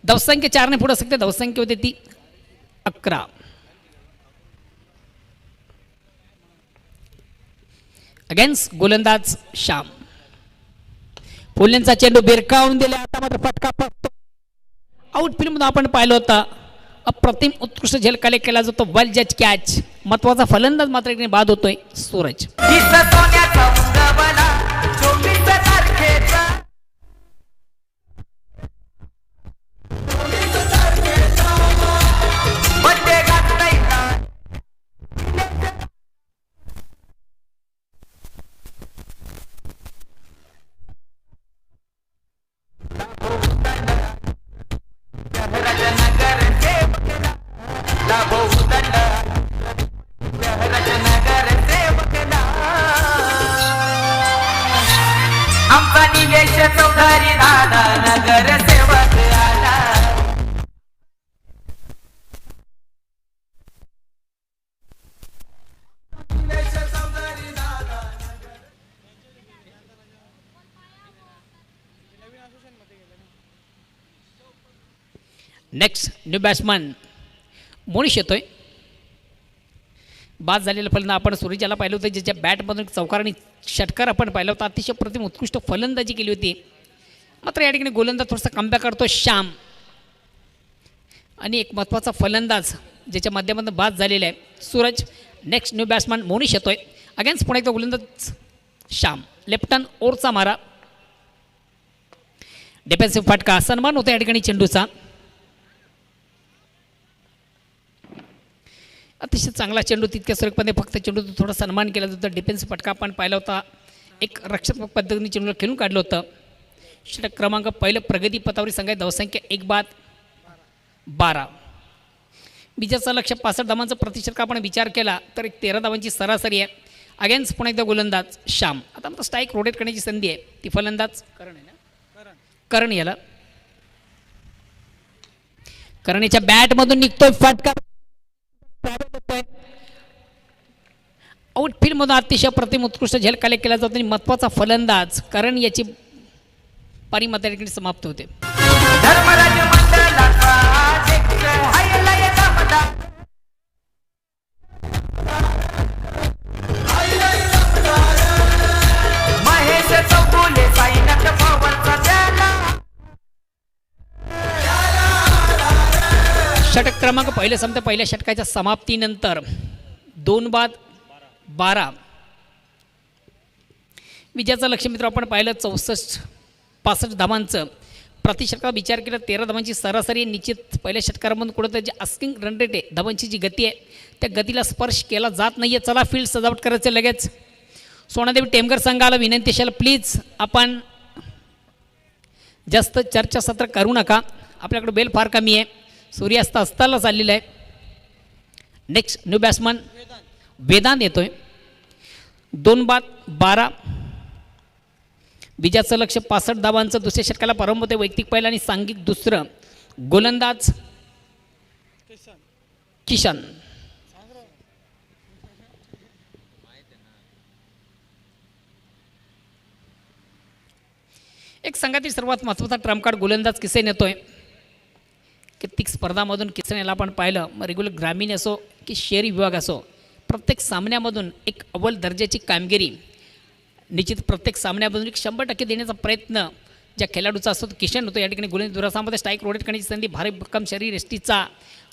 धावसंख्या 4ने पुढे सकते. धावसंख्या होती ती 11. अगेन्स्ट गोलंदाज श्याम. फुलेंचा चेंडू भिरकावून दिला. आता मात्र फटका पडतो. आउटफील्ड मध्ये आपण पाहिलं होतं अप्रतिम उत्कृष्ट झेल कलेक्ट केला जातो. वेल जज कॅच. महत्वाचा फलंदाज मात्र इकडे बाद होतोय सूरज. आमचा निलेश चौधारी दादा नगरसेवक आला. नेक्स्ट न्यू बॅट्समन मोनिश येतोय. बाद झालेलं फलंदाज आपण सूरजाला पाहिलं होतं. ज्याच्या बॅटमधून चौकार आणि षटकार आपण पाहिलं होतं. अतिशय प्रतिम उत्कृष्ट फलंदाजी केली होती. मात्र या ठिकाणी गोलंदाज थोडासा कमबॅक करतो श्याम. आणि एक महत्त्वाचा फलंदाज ज्याच्या माध्यमातून बाद झालेला आहे Suraj. Next new batsman Monish येतोय. अगेन्स्ट पुन्हा एकदा गोलंदाज श्याम. लेफ्ट टर्न ओव्हरचा मारा. डिफेन्सिव्ह फटका. सन्मान होता या ठिकाणी चेंडूचा. अतिशय चांगला चेंडू. तितक्या सुरेखपणे फक्त चेंडू थोडा सन्मान केला जातो. डिफेन्सिव्ह फटका आपण पाहिला होता. एक रक्षात्मक पद्धतीने चेंडूला खेळून काढलं होतं. षटक क्रमांक पहिलं प्रगती पथावरील संघात धावसंख्या 1-12. बीजाचं लक्ष 65 धावांचा प्रतिशत आपण विचार केला तर एक 13 धावांची सरासरी आहे. अगेन्स्ट पुन्हा एकदा गोलंदाज श्याम. आता मात्र स्ट्राईक रोटेट करण्याची संधी आहे. ती फलंदाज करण आहे ना. करण याला. करण याच्या बॅटमधून निघतोय फटका. आउटफील्ड मधून अतिशय प्रतिम उत्कृष्ट झेल कलेक्ट केला जातो. आणि महत्वाचा फलंदाज कारण याची पारी मात्र समाप्त होते. धर्मराज मंडळाचा अध्यक्ष हायलय दामदार. महेश चौगुले साईनाथ पवारचा त्याला. षटक क्रमांक पहिले संपते पहिल्या षटकाच्या समाप्तीनंतर 2-12 विजयाचं लक्ष मित्र आपण पाहिलं 64-65 धावांचं. प्रति षटकाचा विचार केला 13 धावांची सरासरी निश्चित पहिल्या षटकारामधून कुठं जी आस्किंग रन रेट आहे धावांची जी गती आहे त्या गतीला स्पर्श केला जात नाही आहे. चला फील्ड सजावट करायचं लगेच. सोनादेवी टेमकर संघाला विनंती असेल प्लीज आपण जास्त चर्चासत्र करू नका. आपल्याकडे बेल फार कमी आहे. सूर्यास्त अस्ताला चाललेला आहे. नेक्स्ट न्यू बॅट्समन वेदांत येतोय. 2-12 विजयाचं लक्ष 65 धावांचं. दुसऱ्या षटकाला प्रारंभ होते वैयक्तिक पहिला आणि सांघिक दुसरं. गोलंदाज किशन. एक संघातील सर्वात महत्त्वाचा ट्रम्प कार्ड गोलंदाज किसन येतोय. कित्येक स्पर्धामधून किसन याला आपण पाहिलं मग रेग्युलर ग्रामीण असो की शहरी विभाग असो प्रत्येक सामन्यामधून एक अव्वल दर्जाची कामगिरी निश्चित प्रत्येक सामन्यामधून 100% देण्याचा प्रयत्न ज्या खेळाडूचा असतो तो किशन होतो. या ठिकाणी गोलंदाज दुरासामध्ये स्ट्राईक रोटेट करण्याची संधी भारी भक्कम शरीर एसटीचा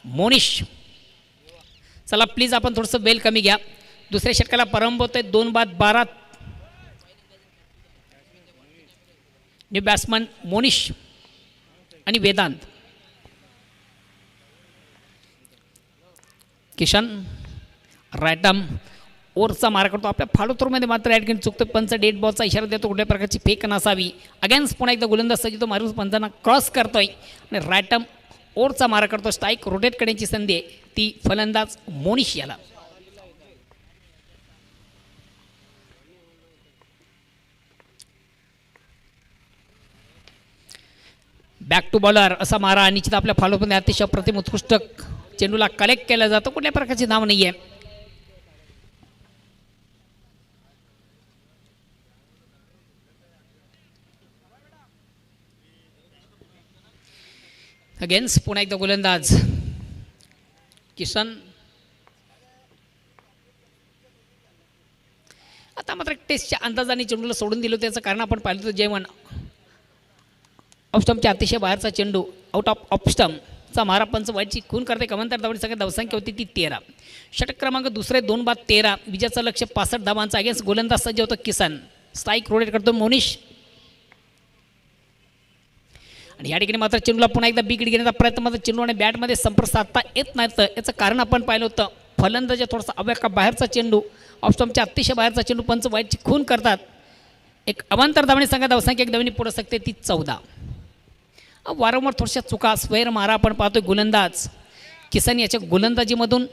मोनिश. चला प्लीज आपण थोडंसं बेल कमी घ्या. दुसऱ्या षटकाला प्रारंभ होतोय 2-12 न्यू बॅट्समन मोनिश आणि वेदांत. किशन रायटम ओव्हरचा मारा करतो. आपल्या फाडोतोरमध्ये मात्र या ठिकाणी चुकतो. पंच डेड बॉलचा इशारा देतो कुठल्या प्रकारची फेक नसावी. अगेन्स्ट पुन्हा एकदा गोलंदाज सजितो मारून पंचांना क्रॉस करतोय आणि रायटम ओव्हरचा मारा करतो. स्ट्राईक रोटेट करण्याची संधी आहे ती फलंदाज मोनिश याला. बॅक टू बॉलर असा मारा निश्चित आपल्या फॉलोमध्ये अतिशय प्रतिम उत्कृष्ट चेंडूला कलेक्ट केला जातो. कुठल्या प्रकारची धाव नाही आहे. अगेन्स्ट पुन्हा एकदा गोलंदाज किशन. आता मात्र टेस्टच्या अंदाजाने चेंडूला सोडून दिलं त्याचं कारण आपण पाहिलं होतं जेवण ऑफस्टम्पच्या अतिशय बाहेरचा चेंडू आउट ऑफ ऑफस्टम्पचा मारा पंच वाईटची खून करते. कमांतर धावडी सगळ्यात धावसंख्या होती ती 13. षटक क्रमांक दुसरे 2-13 विजयाचं लक्ष 65 धावांचा. अगेन्स्ट गोलंदाज सज्ज होतो किसन. स्ट्राईक रोटेट करतो मोनिश आणि या ठिकाणी मात्र चेंडूला पुन्हा एकदा बिग हिट घेण्याचा प्रयत्न मात्र चेंडू आणि बॅटमध्ये संपर्क साधता येत नाही. तर याचं कारण आपण पाहिलं होतं फलंदाज थोडासा अव्याका बाहेरचा चेंडू ऑफस्टम्पच्या अतिशय बाहेरचा चेंडू पंच वाईटची खून करतात. एक अवांतर धावणे संघात धावसंख्या एक धावणी पुढे शकते ती 14. वारंवार थोड्याशा चुका स्वैर मारा आपण पाहतोय गोलंदाज किसन याच्या गोलंदाजीमधून.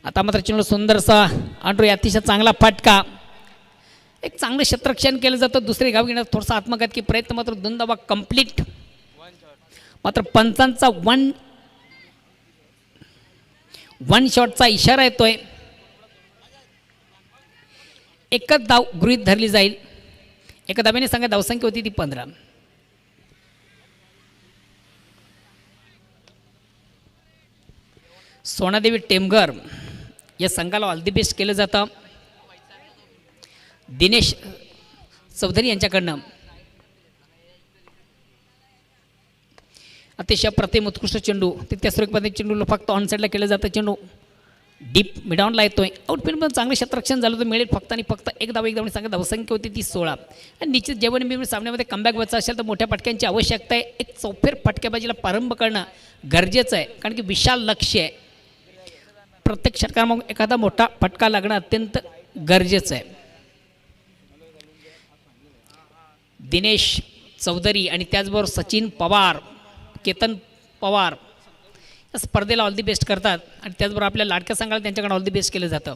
आता मात्र चेंडू सुंदरसा आंड्रो अतिशय चांगला फटका. एक चांगलं क्षेत्ररक्षण केलं जातं. दुसरे गाव घेण्याचा थोडासा आत्मघातकी प्रयत्न मात्र 2 धावा कंप्लीट. मात्र पंचांचा वन शॉटचा इशारा येतोय. एकच धाव गृहीत धरली जाईल. एका धावेने सांगा धावसंख्या होती ती 15. सोनादेवी टेमघर या संघाला ऑल दी बेस्ट केलं जातं. दिनेश चौधरी यांच्याकडनं अतिशय प्रतिम उत्कृष्ट चेंडू तितक्या सुरेखपणे चेंडूला फक्त ऑन साईडला केलं जातं. चेंडू डीप मिडॉनला येतोय. आउटफील्डमध्ये चांगलं क्षेत्ररक्षण झालं तर मिळेल फक्त आणि फक्त एक धावणी सांगा धावसंख्या होती ती 16. आणि निश्चित जेवण मी सामन्यामध्ये कमबॅक व्हायचं असेल तर मोठ्या फटक्यांची आवश्यकता आहे. एक चौफेर फटकेबाजीला प्रारंभ करणं गरजेचं आहे कारण की विशाल लक्ष्य आहे. प्रत्येक षटकारामग एखादा मोठा फटका लागणं अत्यंत गरजेचं आहे. दिनेश चौधरी आणि त्याचबरोबर सचिन पवार केतन पवार या स्पर्धेला ऑल दी बेस्ट करतात आणि त्याचबरोबर आपल्या लाडक्या संघाला त्यांच्याकडे ऑल दी बेस्ट केलं जातं.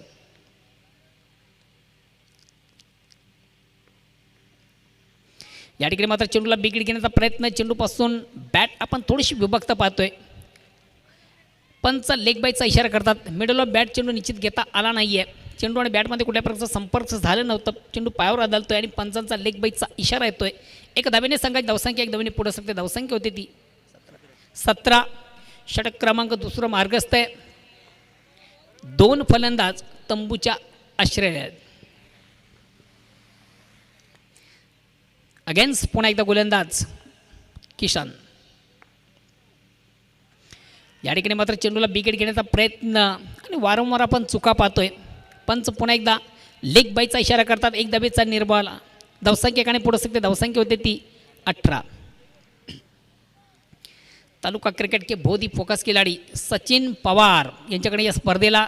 या ठिकाणी मात्र चेंडूला बिग हिट घेण्याचा प्रयत्न. चेंडूपासून बॅट आपण थोडीशी विभक्त पाहतोय. पंच लेग बाईचा इशारा करतात. मिडल ऑफ बॅट चेंडू निश्चित घेता आला नाही आहे. चेंडू आणि बॅटमध्ये कुठल्या प्रकारचा संपर्क झालं नव्हतं. चेंडू पायावर आदळतोय आणि पंचांचा लेग बाईचा इशारा येतोय. एक धावेने संघाची धावसंख्या एक धावेने पुढे सकते धावसंख्या होती ती 17. षटक क्रमांक दुसरं मार्गस्थ आहे. 2 फलंदाज तंबूच्या आश्रयात आहेत. अगेन्स्ट पुन्हा एकदा गोलंदाज किशन. या ठिकाणी मात्र चेंडूला विकेट घेण्याचा प्रयत्न आणि वारंवार आपण चुका पाहतोय. पंच पुन्हा एकदा लेग बायचा इशारा करतात. एक धावेचा निर्बॉल. धावसंख्या एकाने पुढे सकते. धावसंख्या होते ती 18. तालुका क्रिकेट के बहुत ही फोकस खिलाडी सचिन पवार यांच्याकडे या स्पर्धेला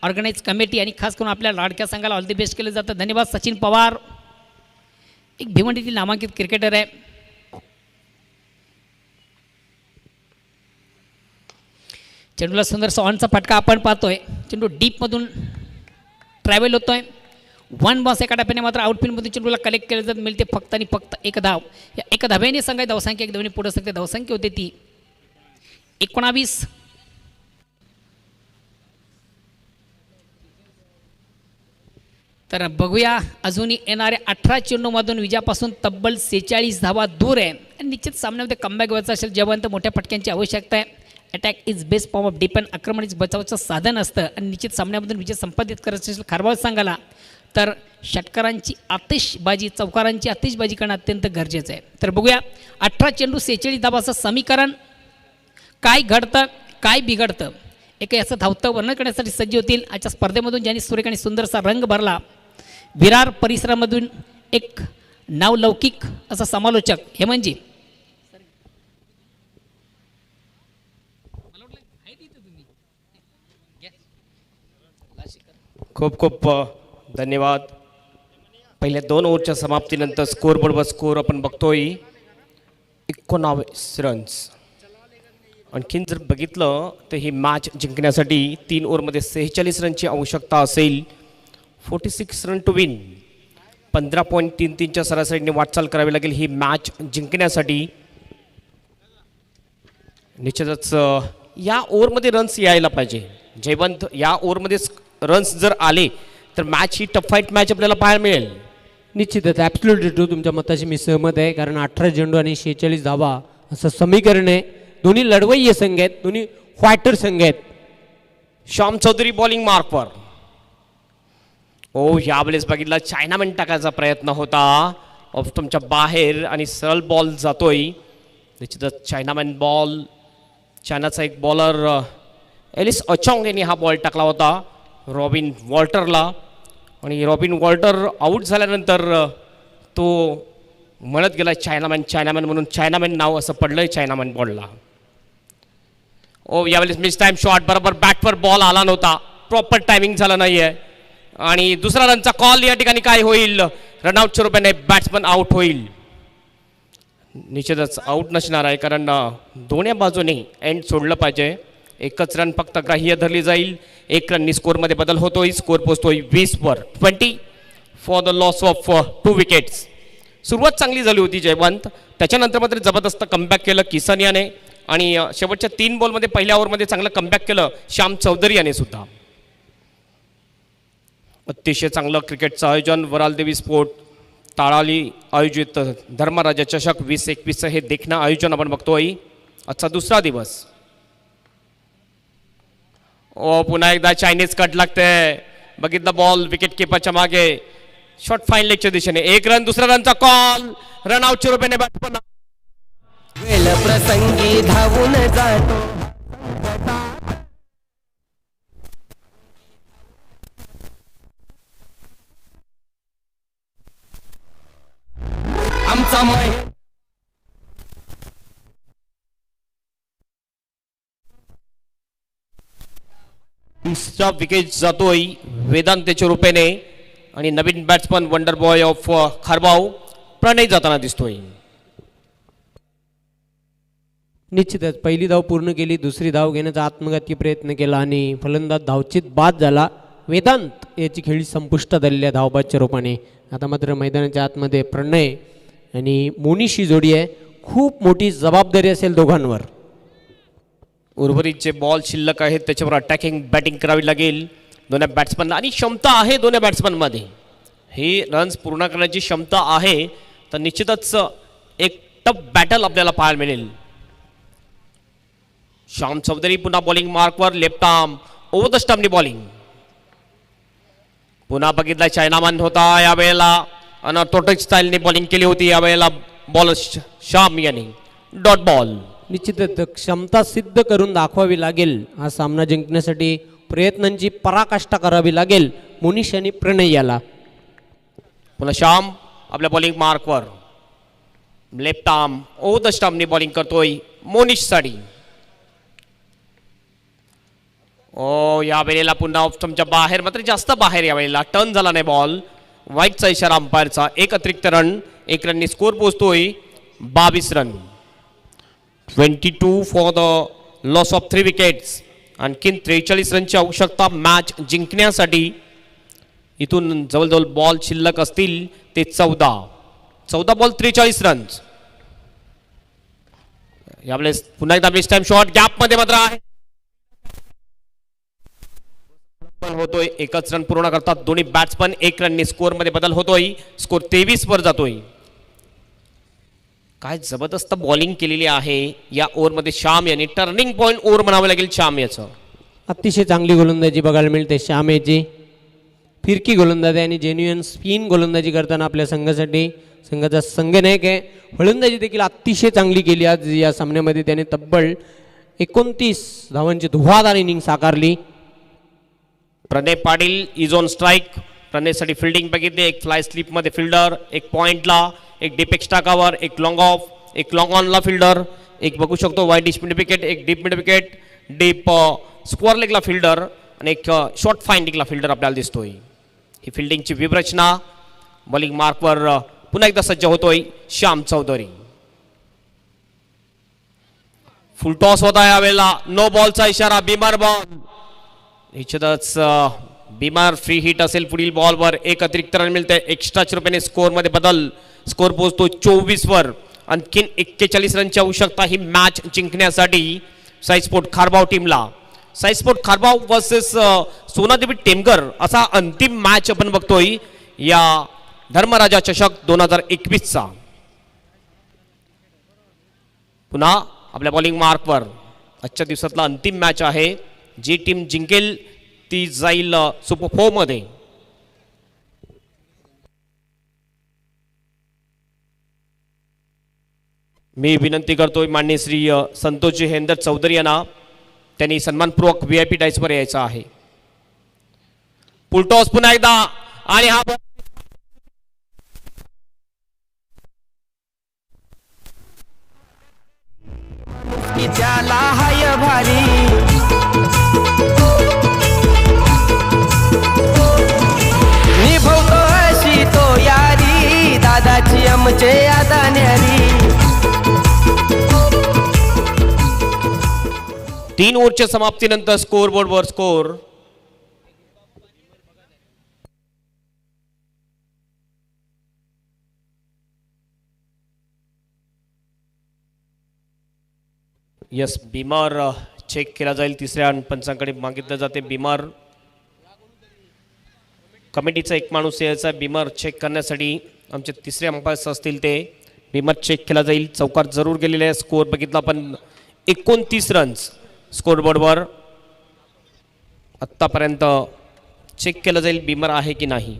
ऑर्गनाईज कमिटी आणि खास करून आपल्या लाडक्या संघाला ऑल दी बेस्ट केलं जातं. धन्यवाद सचिन पवार. एक भिवंडीतील नामांकित क्रिकेटर आहे. चेंडूला सुंदरसा ऑनचा फटका आपण पाहतोय. चेंडू डीपमधून ट्रॅव्हल होतोय. 1 बॉस एका टप्प्याने मात्र आउटफील्डमधून चेंडूला कलेक्ट केलं जात. मिळते फक्त आणि फक्त एक धाव. या एक धाव्याने संघाची धावसंख्या 1 धावेने पुढे सकते. धावसंख्या होते ती 19. तर बघूया अजूनही येणाऱ्या 18 चेंडूमधून विजयापासून तब्बल 46 धावा दूर आहे. आणि निश्चित सामन्यामध्ये कमबॅक व्हायचं असेल जेव्हा मोठ्या फटक्यांची आवश्यकता आहे. Attack is best form of defence. आक्रमण इज बचावाचं साधन असतं आणि निश्चित सामन्यामधून विजय संपादित करायचं असेल खारबाळ संघाला तर षटकारांची आतिषबाजी चौकारांची आतिषबाजी करणं अत्यंत गरजेचं आहे. तर बघूया 18 चेंडू 46 धावाचं समीकरण काय घडतं काय बिघडतं एक याचं धावतं वर्णन करण्यासाठी सज्ज होतील. आजच्या स्पर्धेमधून ज्यांनी सुरेख आणि सुंदरसा रंग भरला विरार परिसरामधून एक नावलौकिक असा समालोचक हेमंतजी. खूप खूप धन्यवाद. पहिल्या 2 ओव्हरच्या समाप्तीनंतर स्कोरबोर्डवर स्कोर आपण बघतोय 19 रन्स. आणखीन जर बघितलं तर ही मॅच जिंकण्यासाठी 3 ओव्हरमध्ये 46 रनची आवश्यकता असेल. 46 रन टू विन. 15.33च्या सरासरीने वाटचाल करावी लागेल ही मॅच जिंकण्यासाठी. निश्चितच या ओव्हरमध्ये रन्स यायला पाहिजे. जयवंत या ओव्हरमध्ये रन्स जर आले तर मॅच ही टफ फाईट मॅच आपल्याला पाहायला मिळेल. निश्चितच ॲब्सोल्युटली ट्रू. तुमच्या मताशी मी सहमत आहे. कारण 18 चेंडू आणि 46 धावा असं समीकरण आहे. दोन्ही लढवय्य संघ आहेत. दोन्ही फायटर संघ आहेत. श्याम चौधरी बॉलिंग मार्कवर. ओ यावेळेस बघितला चायनामॅन टाकायचा प्रयत्न होता ऑफ तुमच्या बाहेर आणि सरळ बॉल जातोय. निश्चितच चायनामॅन बॉल. चायनाचा एक बॉलर एलिस अचॉंग यांनी हा बॉल टाकला होता रॉबिन वॉल्टरला. आणि रॉबिन वॉल्टर आऊट झाल्यानंतर तो म्हणत गेला चायनामॅन चायनामॅन म्हणून चायनामॅन नाव असं पडलंय चायनामॅन बॉलला. ओ यावेळेस मिस टाईम शॉट. बरोबर बॅटवर बॉल आला नव्हता. प्रॉपर टायमिंग झालं नाही आहे. आणि दुसरा रनचा कॉल या ठिकाणी काय होईल रनआउटच्या रूपाने बॅट्समन आऊट होईल. निश्चितच आऊट नसणार आहे कारण दोन्ही बाजूने एंड सोडलं पाहिजे. एकच रन फक्त ग्राह्य धरली जाईल. 1 रननी स्कोरमध्ये बदल होतोय. स्कोर पोहोचतोय 20वर 20 for the loss of 2 wickets. सुरुवात चांगली झाली होती जयवंत. त्याच्यानंतर मात्र जबरदस्त कमबॅक केलं किसन याने. आणि शेवटच्या 3 बॉलमध्ये पहिल्या ओव्हरमध्ये चांगलं कमबॅक केलं श्याम चौधरी याने सुद्धा. अतिशय चांगलं क्रिकेटचं आयोजन वराल देवी स्पोर्ट ताळाली आयोजित धर्मराजा चषक 2021 हे देखणं आयोजन आपण बघतोय. आजचा दुसरा दिवस. ओ पुन्हा एकदा चायनीज कट लागते. बघितलं बॉल विकेट किपरच्या मागे. शॉर्ट फाईन लेगच्या दिशेने 1 रन. दुसरा रनचा कॉल रनआउटच्या रूपाने बॅट्समन वेळ प्रसंगी धावून जातो आमचा तिसरा विकेट जातोय वेदांतच्या रूपेने. आणि नवीन बॅट्समन वंडर बॉय ऑफ खारबाव प्रणय जाताना दिसतोय. निश्चितच पहिली धाव पूर्ण केली. दुसरी धाव घेण्याचा आत्मघाती प्रयत्न केला आणि फलंदाज धावचीत बाद झाला. वेदांत याची खेळी संपुष्टात आलेल्या धावबादच्या रूपाने. आता मात्र मैदानाच्या आतमध्ये प्रणय आणि मोनीशी जोडी आहे. खूप मोठी जबाबदारी असेल दोघांवर. उर्वरित जे बॉल शिल्लक आहेत त्याच्यावर अटॅकिंग बॅटिंग करावी लागेल दोन्ही बॅट्समनला. आणि क्षमता आहे दोन्ही बॅट्समनमध्ये. ही रन्स पूर्ण करण्याची क्षमता आहे. तर निश्चितच एक टफ बॅटल आपल्याला पाहायला मिळेल. श्याम चौधरी पुन्हा बॉलिंग मार्कवर. लेफ्ट आर्म ओव्हर द स्टंपनी बॉलिंग. पुन्हा बघितला चायनामॅन होता यावेळेला. अनऑर्थोडॉक्स स्टाईलने बॉलिंग केली होती. यावेळेला बॉलर श्याम यांनी डॉट बॉल. निश्चितच क्षमता सिद्ध करून दाखवावी लागेल. हा सामना जिंकण्यासाठी प्रयत्नांची पराकाष्ठा करावी लागेल मोनिश आणि प्रणय याला. पुन्हा श्याम आपल्या बॉलिंग मार्कवर लेफ्ट आर्म ओव्हर द स्टंपने बॉलिंग करतोय मोनिश साठी. या वेळेला पुन्हा ऑफ स्टंपच्या बाहेर, मात्र जास्त बाहेर यावेळेला टर्न झाला नाही बॉल. वाईटचा इशारा अंपायरचा. एक अतिरिक्त रन, एक रननी स्कोर पोहोचतोय 22 run. 22 for the loss of 3 wickets. आणखीन 43 रनची आवश्यकता मॅच जिंकण्यासाठी. इथून जवळजवळ बॉल शिल्लक असतील ते 14 बॉल 43 रन्स. यावेळेस पुन्हा एकदा बेस्ट टाइम शॉट गॅप मध्ये मात्र आहे. होतोय एकच रन पूर्ण करतात दोन्ही बॅट्समन. 1 रनने स्कोर मध्ये बदल होतोय. स्कोर 23 वर जातोय. काय जबरदस्त बॉलिंग केलेली आहे या ओव्हरमध्ये श्याम यांनी. टर्निंग पॉइंट ओव्हर म्हणावं लागेल श्याम याचं. अतिशय चांगली गोलंदाजी बघायला मिळते श्याम याची. फिरकी गोलंदाजी आणि जेन्युअन स्पिन गोलंदाजी करताना आपल्या संघाचा संघनायक आहे. फलंदाजी देखील अतिशय चांगली केली आज या सामन्यामध्ये. त्याने तब्बल 29 धावांची धुवाधार इनिंग साकारली. Pranay Patil is on strike. प्रणयसाठी फिल्डिंग बघितली. एक फ्लाय स्लिपमध्ये फिल्डर, एक पॉइंटला, एक डीप एक्स्ट्रा कव्हर, एक लॉंग ऑफ, एक लॉंग ऑनला फिल्डर, एक बघू शकतो वाईड मिड विकेट, एक deep mid wicket, deep square लेगला फिल्डर आणि एक शॉर्ट फाइंडिंगला फिल्डर आपल्याला दिसतोय. ही फिल्डिंगची व्यूहरचना. बॉलिंग मार्कवर पुन्हा एकदा सज्ज होतोय श्याम चौधरी. फुल टॉस होता यावेळेला. नो बॉलचा इशारा. बिमार बॉल. निश्चितच बिमार फ्री हिट असेल पुढील बॉलवर. एक अतिरिक्त रन मिळते. एक्स्ट्राच्या रुपयाने स्कोअरमध्ये बदल. स्कोअर पोहोचतो 24 वर. आणखीन 41 रनची आवश्यकता ही मॅच जिंकण्यासाठी साई स्पोर्ट खारबाव टीमला. साई स्पोर्ट खारबाव वर्सेस सोनादेवी टेमगर असा अंतिम मॅच आपण बघतोय या धर्मराजा चषक 2021चा. पुन्हा आपल्या बॉलिंग मार्कवर आजच्या दिवसातला अंतिम मॅच आहे. जी टीम जिंकेल ती जाईल सुपर 4 मध्ये. मी विनंती करतोय माननीय श्री संतोषजी हेंदर चौधरी यांना. त्यांनी सन्मानपूर्वक VIP डायसवर यायचं आहे. पुलटॉस पुन्हा एकदा आणि हा त्याला हाय भारी निभवतो अशी तो यारी दादाची आमचे आदान्यारी. 3 ओव्हरच्या समाप्तीनंतर स्कोर बोर्डवर स्कोर यस. बिमार चेक केला जाईल. तिसऱ्या पंचांकडे मागितलं जाते बिमार. कमिटीचा एक माणूस यायचा बिमार चेक करण्यासाठी. आमचे तिसरे अंपायर्स असतील ते. बिमार चेक केला जाईल. चौकार जरूर गेलेले आहे. स्कोर बघितला पण 29 रन्स स्कोरबोर्डवर. आत्तापर्यंत चेक केलं जाईल बिमार आहे की नाही.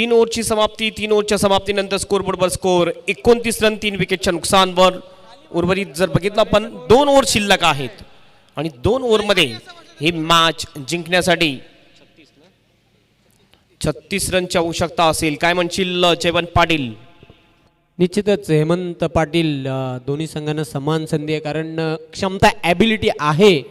3 ओव्हरची समाप्ती. 3 ओव्हरच्या समाप्तीनंतर स्कोरबोर्डवर स्कोर 29 रन 3 विकेटच्या नुकसानवर. उर्वरित जर बघितलं आपण 2 ओव्हर शिल्लक आहेत आणि 2 ओव्हरमध्ये ही मॅच जिंकण्यासाठी 36 रनची आवश्यकता असेल. काय म्हणशील जयवंत पाटील? निश्चितच हेमंत पाटील, दोन्ही संघांना समान संधी आहे कारण क्षमता ॲबिलिटी आहे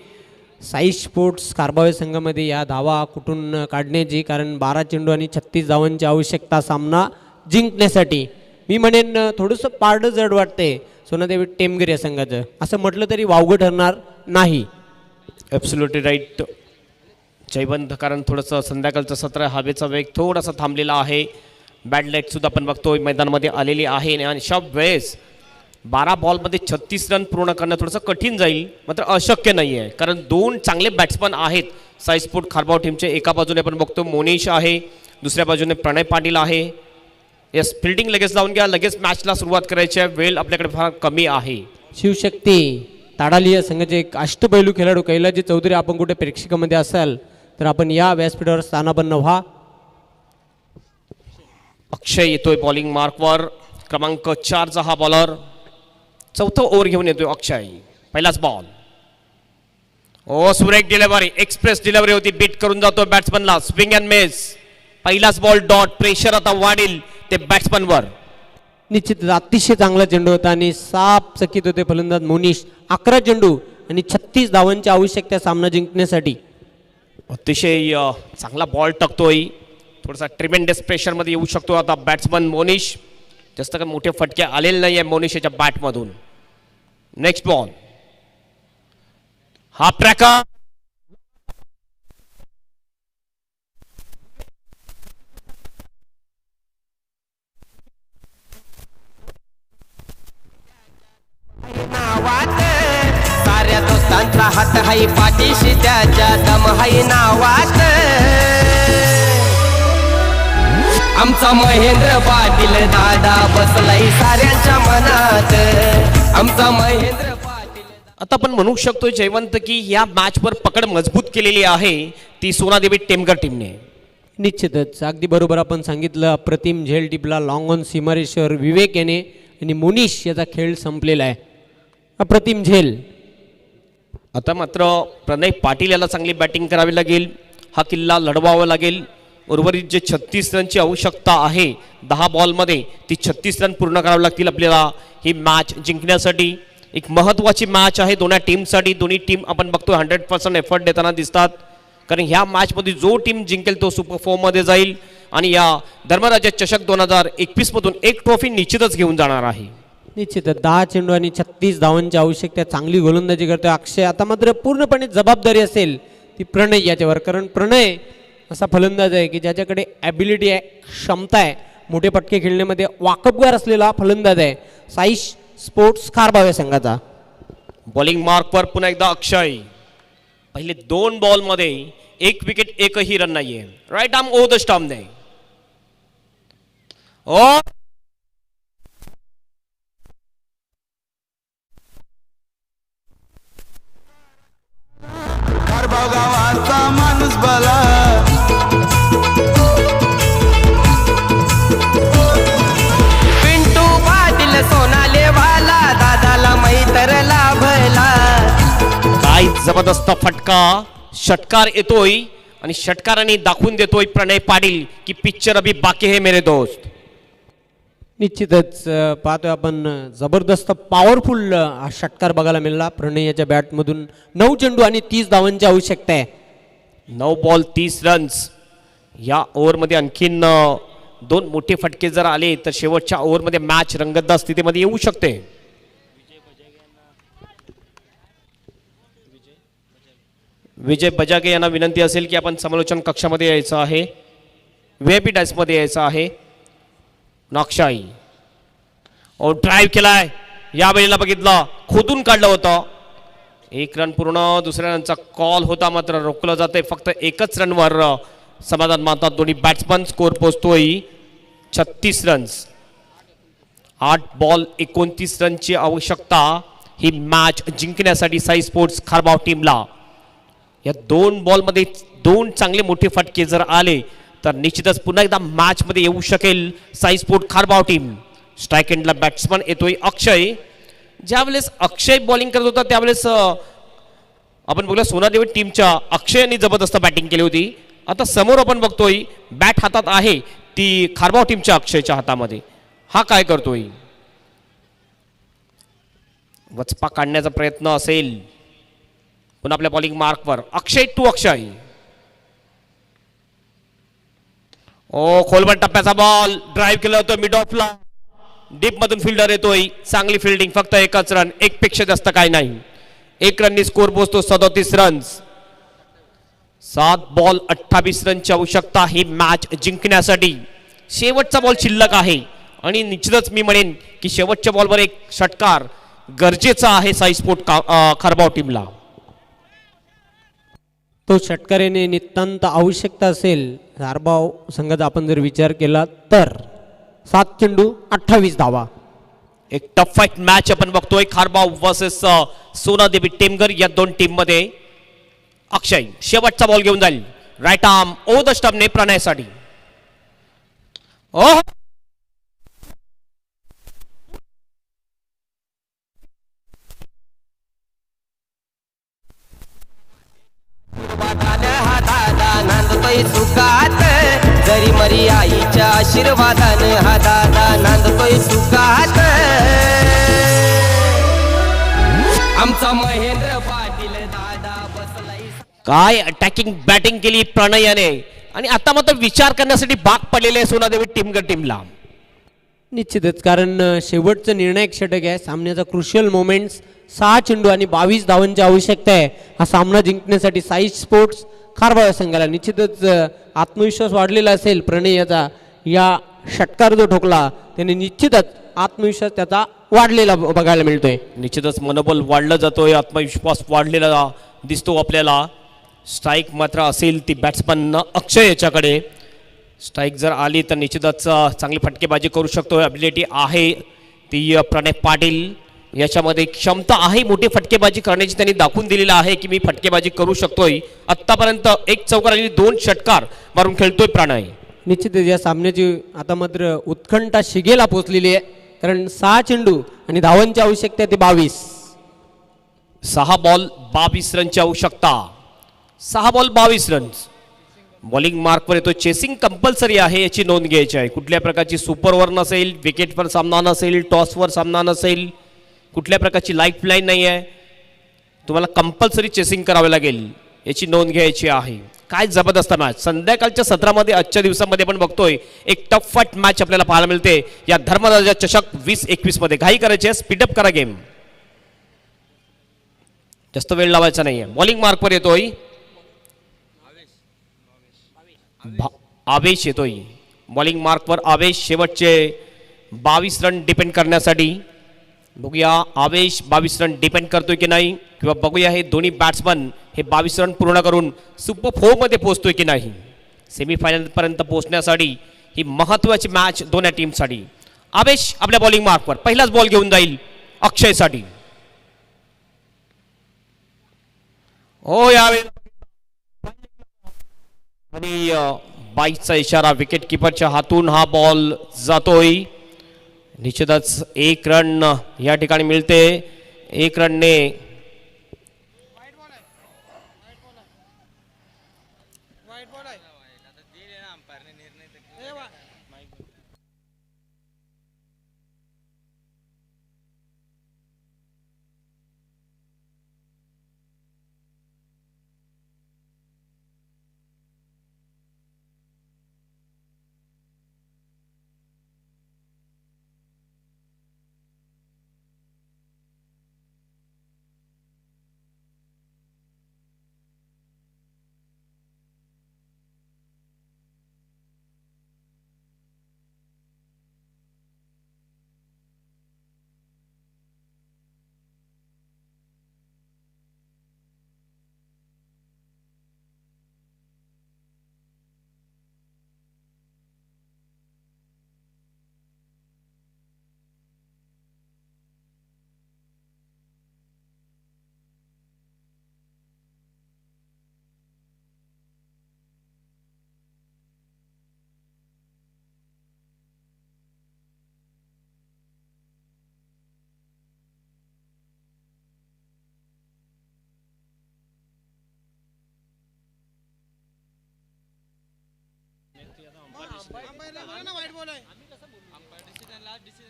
साई स्पोर्ट्स कारभावे संघामध्ये या धावा कुठून काढण्याची. कारण 12 चेंडू आणि 36 धावांची आवश्यकता सामना जिंकण्यासाठी. मी म्हणेन थोडंसं पारडं जड वाटते सोनादेवी टेमगिरी या संघाचं, असं म्हटलं तरी वावगं ठरणार नाही. ॲब्सोल्युटली राईट जयवंत, कारण थोडंसं संध्याकाळचं सत्र हवेचा वेग थोडासा थांबलेला आहे. बॅड लाईटसुद्धा आपण बघतोय मैदानामध्ये आलेली आहे आणि अशा वेळेस 12 बॉलमध्ये 36 रन पूर्ण करणं थोडंसं कठीण जाईल, मात्र अशक्य नाही आहे. कारण 2 चांगले बॅट्समन आहेत साई स्पोर्ट खारबाव टीमचे. एका बाजूने आपण बघतो मोनिश आहे, दुसऱ्या बाजूने प्रणय पाटील आहे. येस, फिल्डिंग लगेच लावून घ्या, लगेच मॅचला सुरुवात करायची आहे. वेळ आपल्याकडे फार कमी आहे. शिवशक्ती ताडाली या संघाचे एक अष्टपैलू खेळाडू कैलाजी चौधरी, आपण कुठे प्रेक्षकामध्ये असाल तर आपण या व्यासपीठावर स्थानापन्न व्हा. अक्षय येतोय बॉलिंग मार्कवर, क्रमांक 4चा हा बॉलर. चौथं ओव्हर घेऊन येतोय अक्षय. पहिलाच बॉल, ओ सुरेख डिलिव्हरी, एक्सप्रेस डिलिव्हरी होती, बीट करून जातो बॅट्समनला. स्विंग अँड मिस, पहिलाच बॉल डॉट. प्रेशर आता वाढेल ते बॅट्समनवर. निश्चित अतिशय चांगला चेंडू होता आणि साप चकित होते फलंदाज मोनिश. 11 चेंडू आणि 36 धावांची आवश्यकता सामना जिंकण्यासाठी. अतिशय चांगला बॉल टाकतोय. थोडासा ट्रिमेंडस प्रेशरमध्ये येऊ शकतो आता बॅट्समन मोनिश. जास्त काही मोठे फटके आलेले नाही आहे मोनिशच्या बॅटमधून. नेक्स्ट बॉल, हा ट्रॅकर, नावात साऱ्या दोस्तांचा हात हाई पाठीशी त्याच्या दम हाई नावात. आमचा महेंद्र पाटील दादा बसलाय साऱ्यांच्या मनात. आमचा महेंद्र पाटील. आता आपण म्हणू शकतो जयवंत की या मॅचवर पकड मजबूत केलेली आहे ती सोनादेवी टेमगर टीमने. निश्चितच अगदी बरोबर आपण सांगितलं. अप्रतिम झेल टिपला, लॉंग ऑन सीमारेश्वर, विवेक याने आणि मुनीश याचा खेळ संपलेला आहे. अप्रतिम झेल. आता मात्र प्रणय पाटील याला चांगली बॅटिंग करावी लागेल, हा किल्ला लढवावा लागेल. उर्वरित जे 36 रनची आवश्यकता आहे 10 बॉलमध्ये, ती 36 रन पूर्ण करावी लागतील आपल्याला ही मॅच जिंकण्यासाठी. एक महत्त्वाची मॅच आहे दोन्ही टीमसाठी. दोन्ही टीम आपण बघतो 100% एफर्ट देताना दिसतात, कारण ह्या मॅचमध्ये जो टीम जिंकेल तो सुपर फॉर्ममध्ये जाईल आणि या धर्मराजा चषक 2021 एक ट्रॉफी निश्चितच घेऊन जाणार आहे. निश्चितच 10 चेंडू आणि 36 धावांची आवश्यकता. चांगली गोलंदाजी करतोय अक्षय. आता मात्र पूर्णपणे जबाबदारी असेल ती प्रणय याच्यावर, कारण प्रणय असा फलंदाज आहे की ज्याच्याकडे ॲबिलिटी आहे, क्षमता आहे, मोठे पटके खेळण्यामध्ये वाकबगार असलेला फलंदाज आहे साई स्पोर्ट्स कारभावे संघाचा. बॉलिंग मार्कवर पुन्हा एकदा अक्षय. पहिले 2 बॉलमध्ये 1 विकेट, एकही रन नाहीये. राईट आर्म ओव्हर द स्टंपने. ओ गावाचा माणूस बला. पिंटू पाटील सोनाले वाला दादाला मैतर लाभला. काय जबरदस्त फटका, षटकार येतोय आणि षटकाराने दाखवून देतोय प्रणय पाटील की पिक्चर अभी बाकी है मेरे दोस्त. निश्चितच पाहतोय आपण जबरदस्त पॉवरफुल हा षटकार बघायला मिळाला प्रणय याच्या बॅटमधून. 9 चेंडू आणि 30 धावांची आवश्यकता आहे. 9 बॉल 30 रन्स. या ओव्हरमध्ये आणखीन 2 मोठे फटके जर आले तर शेवटच्या ओव्हरमध्ये मॅच रंगतदार स्थितीमध्ये येऊ शकते. विजय बजागे यांना विनंती असेल की आपण समालोचन कक्षामध्ये यायचं आहे, VIP डायसमध्ये यायचं आहे. नाक्षाई ओ ड्राईव्ह केलाय, या वेळेला बघितलं खोदून काढलं होतं. 1 रन पूर्ण. दुसऱ्या रनचा कॉल होता मात्र रोखलं जाते. फक्त 1च रनवर समाधान मानतात दोन्ही बॅट्समन. स्कोर पोहोचतोय 36 रन्स. 8 बॉल 29 रनची आवश्यकता ही मॅच जिंकण्यासाठी साई स्पोर्ट्स खारबाव टीमला. या 2 बॉलमध्ये 2 चांगले मोठे फटके जर आले तर निश्चितच पुन्हा एकदा मॅच मध्ये येऊ शकेल साई स्पोर्ट खारबाव टीम. स्ट्राईक एंडला बॅट्समन येतोय अक्षय. ज्यावेळेस अक्षय बॉलिंग करत होता त्यावेळेस आपण बघूया सोनादेवी टीमच्या अक्षयने जबरदस्त बॅटिंग केली होती. आता समोर आपण बघतोय बॅट हातात आहे ती खारबाव टीमच्या अक्षयच्या हातामध्ये. हा काय करतोय, वचपा काढण्याचा प्रयत्न असेल. पुन्हा आपल्या बॉलिंग मार्कवर अक्षय टू अक्षय. ओ खोलवर टप्प्याचा बॉल ड्राईव्ह केला होतं मिड ऑफला. डीप मधून फिल्डर येतोय. चांगली फिल्डिंग, फक्त एकच रन, एक पेक्षा जास्त काय नाही. एक रननी स्कोर पोहोचतो 37 रन्स. 7 बॉल 28 रनची आवश्यकता ही मॅच जिंकण्यासाठी. शेवटचा बॉल शिल्लक आहे आणि निश्चितच मी म्हणेन की शेवटच्या बॉलवर एक षटकार गरजेचा आहे साई स्पोर्ट खारबाव टीमला. तो षटकार येणे नितांत आवश्यकता असेल खारबाव संघाचा आपण जर विचार केला तर. 7 चेंडू 28 धावा. एक टफ फाईट मॅच आपण बघतोय खारबाव वर्सेस सोनादेवी टेमघर या दोन टीम मध्ये. अक्षय शेवटचा बॉल घेऊन जाईल. राईट आर्म ओव्हर द स्टंपने प्रणयसाठी. ओ नांदतोय सुखात जरी मरी आईच्या आशीर्वादानं हा दादा नांदतोय सुखात. आमचा महेंद्र पाटील दादा बसलाय. काय अटॅकिंग बॅटिंग केली प्रणयाने आणि आता मात्र विचार करण्यासाठी भाग पडलेले सोनादेवी टीमघर टीमला. निश्चितच, कारण शेवटचं निर्णायक षटक आहे. सामन्याचा क्रुशियल मोमेंट्स. 6 चेंडू आणि 22 धावांची आवश्यकता आहे हा सामना जिंकण्यासाठी साई स्पोर्ट्स खारबाव संघाला. निश्चितच आत्मविश्वास वाढलेला असेल प्रणयचा. या षटकार जो ठोकला त्याने निश्चितच आत्मविश्वास त्याचा वाढलेला बघायला मिळतोय. निश्चितच मनोबल वाढलं जातोय, आत्मविश्वास वाढलेला दिसतो आपल्याला. स्ट्राईक मात्र असेल ती बॅट्समन अक्षय याच्याकडे. स्ट्राईक जर आली तर निश्चितच चांगली फटकेबाजी करू शकतो. ॲबिलिटी आहे ती प्रणय पाटील याच्यामध्ये क्षमता आहे मोठी फटकेबाजी करण्याची. त्यांनी दाखवून दिलेलं आहे की मी फटकेबाजी करू शकतोय. आत्तापर्यंत 1 चौकार आणि 2 षटकार मारून खेळतोय प्रणय. निश्चितच या सामन्याची आता मात्र उत्कंठा शिगेला पोचलेली आहे, कारण 6 चेंडू आणि धावांची आवश्यकता आहे ते 22. 6 बॉल 22 रनची आवश्यकता. 6 बॉल 22 रन्स. बॉलिंग मार्कवर येतो. चेसिंग कंपल्सरी आहे याची नोंद घ्यायची आहे. कुठल्या प्रकारची सुपर ओव्हर नसेल, विकेटवर सामना नसेल, टॉसवर सामना नसेल, कुठल्या प्रकारची लाईफ लाईन नाही आहे. तुम्हाला कंपल्सरी चेसिंग करावे लागेल याची नोंद घ्यायची आहे. काय जबरदस्त मॅच संध्याकाळच्या सत्रामध्ये आजच्या दिवसामध्ये आपण बघतोय. एक टफ फाईट मॅच आपल्याला पाहायला मिळते या धर्मराजा चषक 2021 मध्ये. घाई करायची आहे, स्पीडअप करा गेम, जास्त वेळ लावायचा नाहीये. बॉलिंग मार्कवर येतोय आवेश येतोय. बॉलिंग मार्कवर आवेश शेवटचे 22 रन डिपेंड करण्यासाठी. बघूया आवेश 22 रन डिपेंड करतोय की नाही, किंवा बघूया हे दोन्ही बॅट्समन हे 22 रन पूर्ण करून सुपर 4 मध्ये पोहोचतोय की नाही. सेमीफायनल पर्यंत पोहोचण्यासाठी ही महत्वाची मॅच दोन्ही टीमसाठी. आवेश आपल्या बॉलिंग मार्कवर पहिलाच बॉल घेऊन जाईल अक्षयसाठी. हो यावेळी आणि 22चा इशारा विकेट किपरच्या हातून हा बॉल जातोय. निश्चितच 1 रन या ठिकाणी मिळते. 1 रनने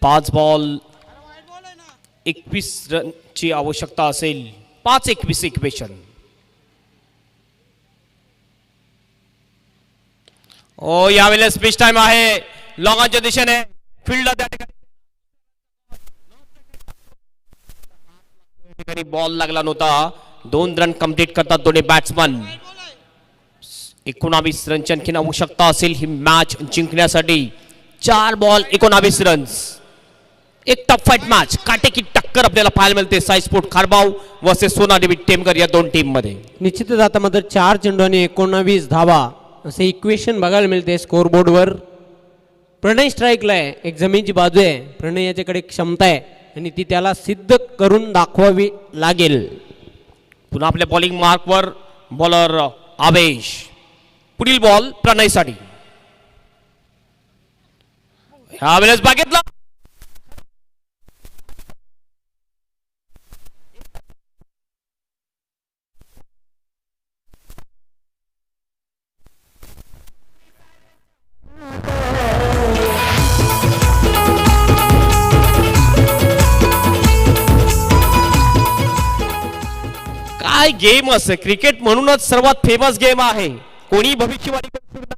पाच बॉल 21 रनची आवश्यकता असेल. 5-21 इक्वेशन. यावेळेस पिच टाइम आहे लॉंगाच्या दिशेने. फील्ड त्या ठिकाणी बॉल लागला नव्हता. 2 रन कंप्लीट करतात दोन्ही बॅट्समन. 19 रनची आणखीन आवश्यकता असेल ही मॅच जिंकण्यासाठी. 4 बॉल 19 रन्स. एक टफ फाईट मॅच. काटेकी टक्कर आपल्याला पाहायला मिळते साई स्पोर्ट खारबाव वर्सेस सोनादेवी टेमघर या दोन टीम मध्ये. निश्चितच आता मात्र 4 चेंडू आणि 19 धावा असे इक्वेशन बघायला मिळते स्कोरबोर्डवर. प्रणय स्ट्राईकला आहे. एक जमीनची बाजू आहे. प्रणय याच्याकडे क्षमता आहे आणि ती त्याला सिद्ध करून दाखवावी लागेल. पुन्हा आपल्या बॉलिंग मार्कवर बॉलर आवेश. पुढील बॉल प्रणयसाठी. यावेळेस बघितलं काय गेम असते. क्रिकेट म्हणूनच सर्वात फेमस गेम आहे. कोणी भविष्यवाणी करू शकत नाही.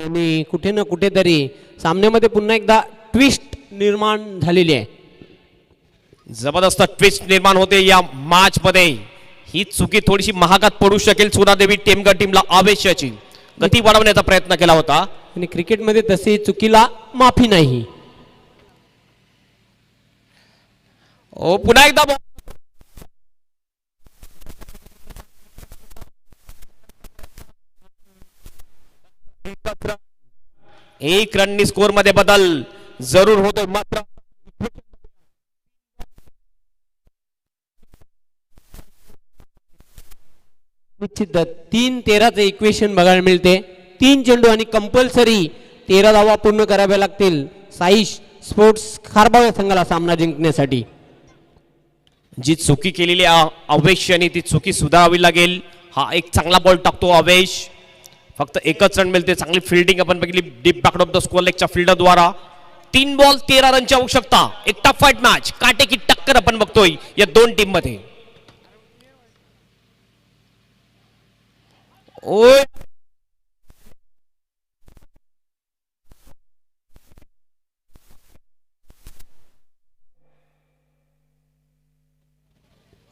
आणि कुठे ना कुठेतरी सामन्यामध्ये पुन्हा एकदा ट्विस्ट निर्माण झालेली आहे. जबरदस्त ट्विस्ट निर्माण होते या मॅच मध्ये. ही चुकी थोडीशी महागात पडू शकेल सोनादेवी टेमघर टीमला. आवेशाची गती वाढवण्याचा प्रयत्न केला होता आणि क्रिकेटमध्ये तशी चुकीला माफी नाही. पुन्हा एकदा एक रननी स्कोर मध्ये बदल जरूर होतो. मात्र निश्चित 3-13चं इक्वेशन बघायला मिळते. 3 चेंडू आणि कंपल्सरी 13 धावा पूर्ण कराव्या लागतील साई स्पोर्ट्स खारबाव संघाला सामना जिंकण्यासाठी. जी चुकी केलेली अवेश यांनी ती चुकी सुधारावी लागेल. हा एक चांगला बॉल टाकतो अवेश. फक्त एकच रन मिळते. चांगली फिल्डिंग आपण बघितली deep back of the square लेगच्या फिल्डरद्वारा. 3 बॉल 13 रनची आवश्यकता. एक टफ फाईट मॅच. काटेकी टक्कर आपण बघतोय या दोन टीम मध्ये.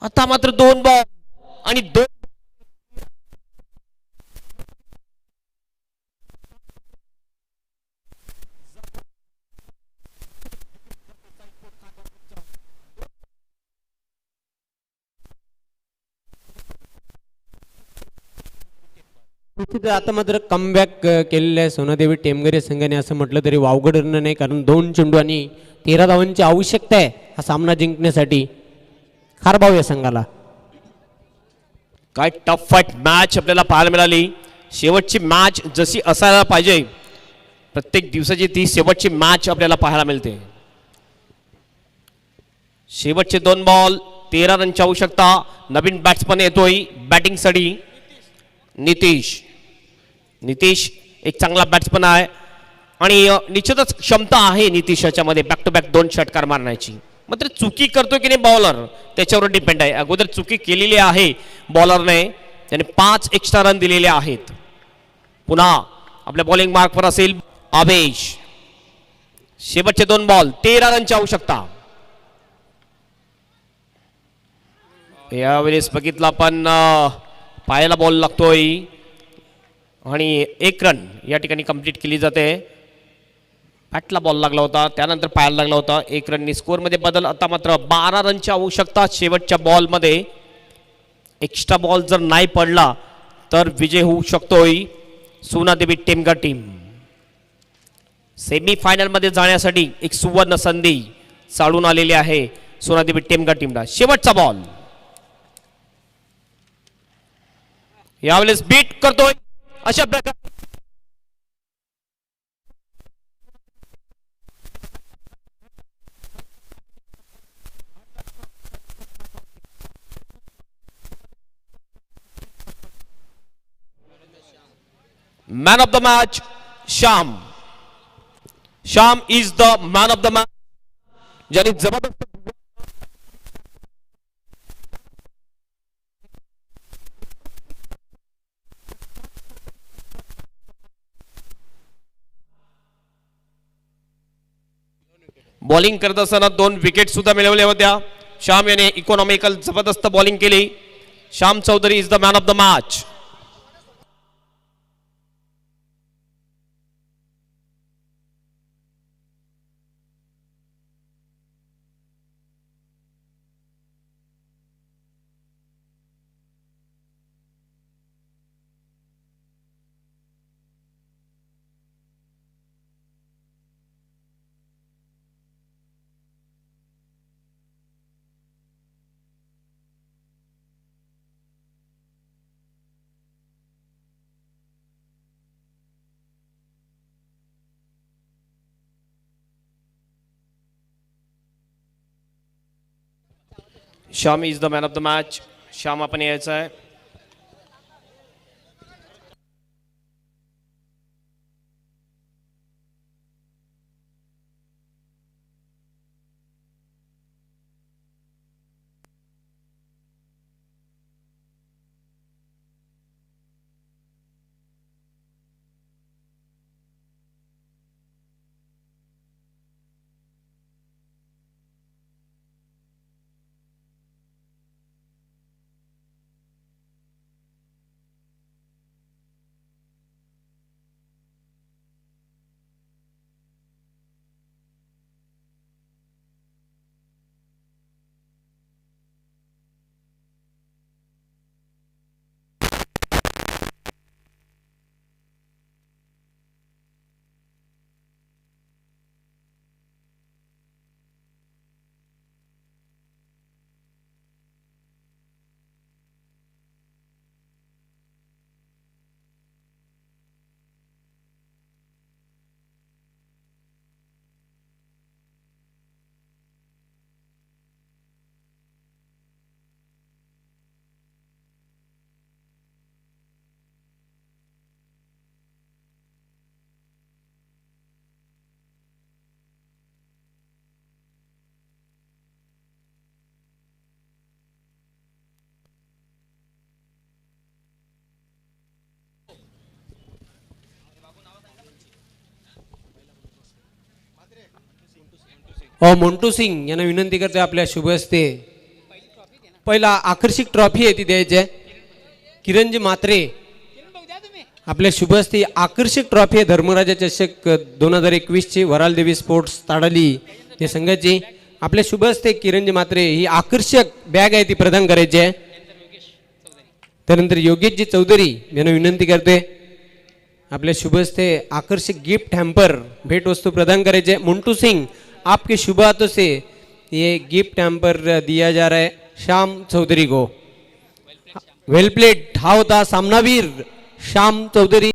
आता मात्र 2 बॉल आणि 2 आता मात्र कमबॅक केलेलं आहे सोनादेवी टेमघर संघाने असं म्हटलं तरी वावगडणं नाही. कारण 2 चेंडू आणि 13 धावांची आवश्यकता आहे हा सामना जिंकण्यासाठी खारबाव या संघाला. काय टफ फाईट मॅच आपल्याला पाहायला मिळाली. शेवटची मॅच जशी असायला पाहिजे. प्रत्येक दिवसाची ती शेवटची मॅच आपल्याला पाहायला मिळते. शेवटचे 2 बॉल 13 रनची आवश्यकता. नवीन बॅट्समन येतोय बॅटिंगसाठी. नितीश एक चांगला बॅट्समन आहे आणि निश्चितच क्षमता आहे नितीश याच्यामध्ये बॅक टू बॅक 2 षटकार मारण्याची. मात्र चुकी करतोय की नाही बॉलर त्याच्यावर डिपेंड आहे. अगोदर चुकी केलेली आहे बॉलरने. त्याने 5 एक्स्ट्रा रन दिलेले आहेत. पुन्हा आपल्या बॉलिंग मार्कवर असेल आवेश. शेवटचे 2 बॉल 13 रनची आवश्यकता. यावेळेस बघितला पण पायाला बॉल लागतोय आणि 1 रन या ठिकाणी कंप्लीट केली जाते. बॅटला बॉल लागला होता त्यानंतर पायाला लागला होता. 1 रननी स्कोअरमध्ये बदल. आता मात्र 12 रनची आवश्यकता शेवटच्या बॉलमध्ये. एक्स्ट्रा बॉल जर नाही पडला तर विजय होऊ शकतोय सोनादेवी टेमघर टीम. सेमी फायनलमध्ये जाण्यासाठी एक सुवर्ण संधी चालून आलेली आहे सोनादेवी टेमघर टीमला. शेवटचा बॉल. यावेळेस बीट करतोय अशा प्रकारे man of the match Shyam. Shyam is the man of the match, ज्यांनी जबरदस्त बॉलिंग करत असताना 2 विकेट सुद्धा मिळवल्या होत्या. श्याम याने इकॉनॉमिकल जबरदस्त बॉलिंग केली. Shyam Chaudhari is the man of the match. Shyam is the man of the match. Shyam आपण यायचं आहे. मोंटू सिंग यांना विनंती करते आपल्या शुभ हस्ते पहिला आकर्षक ट्रॉफी आहे ती द्यायची आहे. किरणजी म्हात्रे आपल्या शुभ हस्ते आकर्षक ट्रॉफी आहे धर्मराजा चषक 2021 ची वराल देवी स्पोर्ट्स ताडाली या संघाची. आपल्या शुभ हस्ते किरणजी म्हात्रे ही आकर्षक बॅग आहे ती प्रदान करायची आहे. त्यानंतर योगेशजी चौधरी यांना विनंती करते आपल्या शुभ हस्ते आकर्षक गिफ्ट हॅम्पर भेट वस्तू प्रदान करायचे. मोंटू सिंह आपके शुभ हाथों से ये गिफ्ट हैम्पर दिया जा रहा है श्याम चौधरी को. वेल प्लेड हा होता सामनावीर श्याम चौधरी.